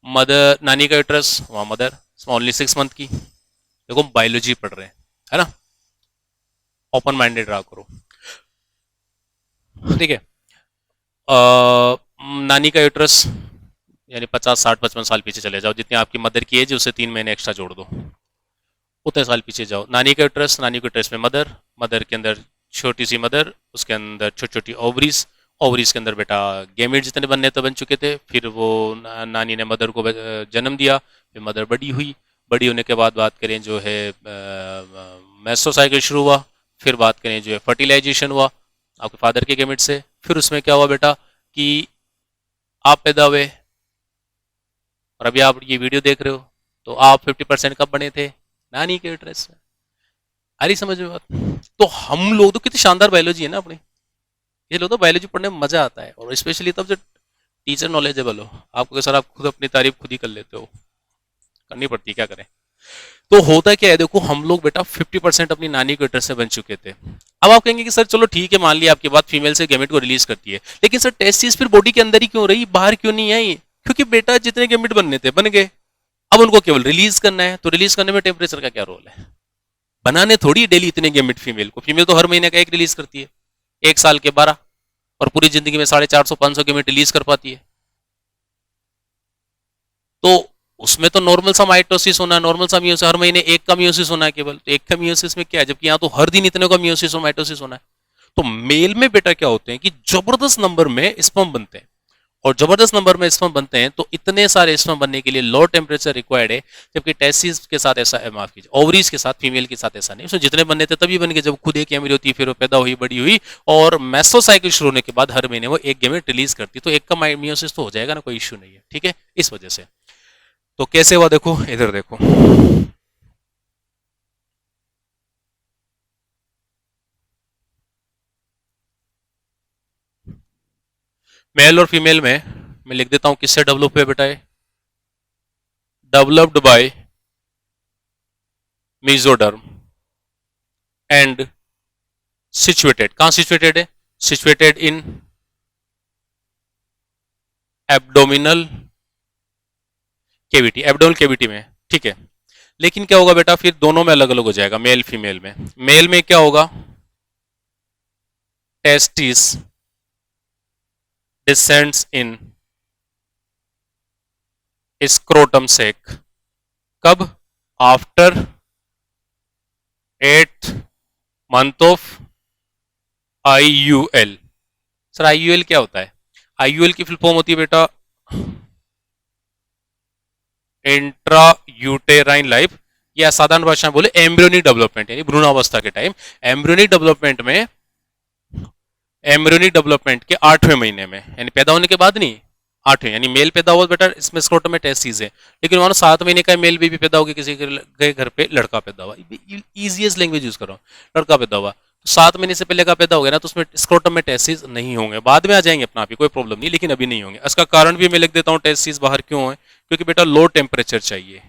मदर, नानी का यूट्रस, वहाँ मदर ओनली 6 मंथ की। देखो बायोलॉजी पढ़ रहे हैं, है ना, ओपन माइंडेड रहा करो, ठीक है। नानी का यूट्रस, यानी 50-60-55 साल पीछे चले जाओ, जितनी आपकी मदर की एज है उससे 3 महीने एक्स्ट्रा जोड़ दो, उतने साल पीछे जाओ। नानी का यूट्रस, नानी के यूट्रस में मदर, मदर के अंदर छोटी सी मदर, उसके अंदर छोटी छोटी ओवरीज, ओवरीज के अंदर बेटा गेमिट जितने बनने तो बन चुके थे। फिर वो नानी ने मदर को जन्म दिया, फिर मदर बड़ी हुई, बड़ी होने के बाद बात करें जो है मेस्टोसाइकिल शुरू हुआ। फिर बात करें जो है फर्टिलाइजेशन हुआ आपके फादर के गेमिट से। फिर उसमें क्या हुआ बेटा कि आप पैदा हुए, और अभी आप ये वीडियो देख रहे हो, तो आप 50% कब बने थे? नानी के यूट्रस में। आ रही समझ में बात? तो हम लोग तो कितनी शानदार बायोलॉजी है ना अपनी, ये लोग तो बायोलॉजी पढ़ने में मजा आता है, और स्पेशली तब जब टीचर नॉलेजेबल हो, आपको सर आप खुद अपनी तारीफ खुद ही कर लेते हो, करनी पड़ती है, क्या करें। तो होता क्या है, देखो हम लोग बेटा 50% अपनी नानी के यूट्रस से बन चुके थे। अब आप कहेंगे कि सर चलो ठीक है, मान लिया आपकी बात, फीमेल से गैमेट को रिलीज करती है, लेकिन सर टेस्टिस फिर बॉडी के अंदर ही क्यों रही, बाहर क्यों नहीं आई? क्योंकि बेटा जितने गैमेट बनने थे बन गए, अब उनको केवल रिलीज करना है। तो रिलीज करने में टेम्परेचर का क्या रोल है? बनाने थोड़ी डेली इतने गैमेट फीमेल को, फीमेल तो हर महीने का एक रिलीज करती है, 1 साल के 12, और पूरी जिंदगी में 450-500 गैमेट रिलीज कर पाती है। तो उसमें तो नॉर्मल सा माइटोसिस होना है, नॉर्मल सा मियोसिस, हर महीने एक का मियोसिस होना है केवल, तो एक का मियोसिस में क्या है, जबकि यहाँ तो हर दिन इतने का मियोसिस और माइटोसिस होना है। तो मेल में बेटा क्या होते हैं कि जबरदस्त नंबर में स्पर्म बनते हैं, और जबरदस्त नंबर में स्पर्म बनते हैं, तो इतने सारे स्पर्म बनने के लिए लो टेम्परेचर रिक्वायर्ड है। जबकि टेस्टिस के साथ ऐसा, माफ कीजिए, ओवरीज के साथ, फीमेल के साथ ऐसा नहीं, उसमें जितने बनने थे तभी बन गए जब खुद एक एम्ब्रियो थी, फिर वो पैदा हुई, बड़ी हुई, और मेसोसाइकिल शुरू होने के बाद हर महीने वो एक गैमेट रिलीज करती, तो एक का मियोसिस तो हो जाएगा ना, कोई इश्यू नहीं है, ठीक है, इस वजह से। तो कैसे हुआ, देखो इधर देखो, मेल और फीमेल में मैं लिख देता हूं किससे डेवलप हुए बेटा, developed by mesoderm and situated, कहां सिचुएटेड है, situated in abdominal cavity, abdominal cavity में, ठीक है। लेकिन क्या होगा बेटा, फिर दोनों में अलग अलग हो जाएगा, मेल फीमेल में। मेल में क्या होगा, टेस्टिस डिसेंड्स इन स्क्रोटम सेक, कब, after 8th month of IUL। Sir IUL क्या होता है, IUL की फुल फॉर्म होती है बेटा इंट्रा यूटेराइन लाइफ, या साधारण भाषा में बोले एम्ब्रियोनिक डेवलपमेंट, यानी भ्रूणावस्था के टाइम, एम्ब्रियोनिक डेवलपमेंट में, एम्ब्रियोनिक डेवलपमेंट के 8वें महीने में, यानी पैदा होने के बाद नहीं, 8वें, यानी मेल पैदा हुआ बेटा, इसमें स्क्रोटम में टेस्टिस है, लेकिन वहां 7 महीने का मेल बेबी पैदा हो गया, किसी के घर पे लड़का पैदा हुआ, इजीएस्ट लैंग्वेज यूज कर रहा हूँ, लड़का पैदा हुआ, तो 7 महीने से पहले का पैदा हो गया ना, तो उसमें स्क्रोटम में टेस्टिस नहीं होंगे, बाद में आ जाएंगे अपना आप ही, कोई प्रॉब्लम नहीं, लेकिन अभी नहीं होंगे। इसका कारण भी मैं लिख देता हूँ, टेस्टिस बाहर क्यों है, क्योंकि बेटा लो टेम्परेचर चाहिए,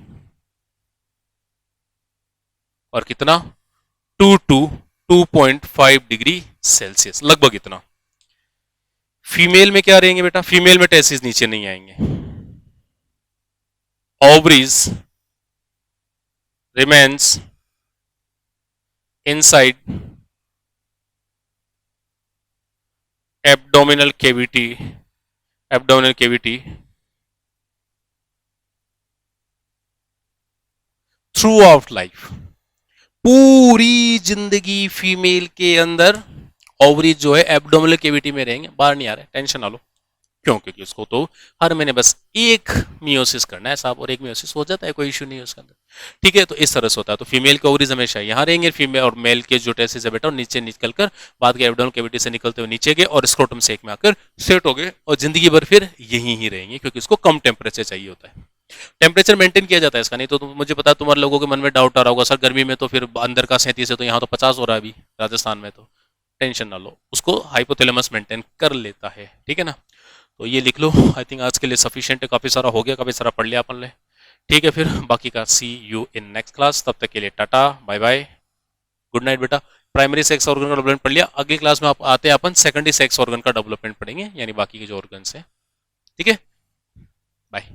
और कितना, 2 to 2.5 डिग्री सेल्सियस, लगभग इतना। फीमेल में क्या रहेंगे बेटा, फीमेल में टेस्टिस नीचे नहीं आएंगे, ovaries remains inside abdominal cavity, abdominal cavity through out life, पूरी जिंदगी फीमेल के अंदर ओवरीज जो है एब्डोमिनल केविटी में रहेंगे, बाहर नहीं आ रहे, टेंशन ना लो। क्यों, क्योंकि उसको तो हर महीने बस एक मियोसिस करना है साहब, और एक मियोसिस हो जाता है, कोई इश्यू नहीं है उसके अंदर, ठीक है। तो इस तरह से होता है, तो फीमेल के ओवरीज हमेशा यहाँ रहेंगे, फीमेल और मेल के जो टेस्टिस है बेटा नीचे निकलकर बाद के एब्डोमिनल केविटी से निकलते हुए नीचे गए और स्क्रोटम सेक में आकर सेट हो गए, और जिंदगी भर फिर यहीं ही रहेंगे, क्योंकि उसको कम टेम्परेचर चाहिए होता है। टेम्परेचर मेंटेन किया जाता है इसका, नहीं तो मुझे पता है तुम्हारे लोगों के मन में डाउट आ रहा होगा, सर गर्मी में तो फिर अंदर का 37 है, तो यहाँ तो 50 हो रहा है अभी राजस्थान में, तो टेंशन ना लो, उसको हाइपोथैलेमस मेंटेन कर लेता है, ठीक है ना। तो ये लिख लो, आई थिंक आज के लिए सफिशिएंट है, काफ़ी सारा हो गया, काफ़ी सारा पढ़ लिया अपन ने, ठीक है। फिर बाकी का see you in next class, तब तक के लिए tata bye bye, good night बेटा। प्राइमरी सेक्स ऑर्गन का डेवलपमेंट पढ़ लिया, अगली क्लास में आप आते हैं अपन सेकेंडरी सेक्स ऑर्गन का डेवलपमेंट पढ़ेंगे, यानी बाकी के जो ऑर्गन है, ठीक है। बाय।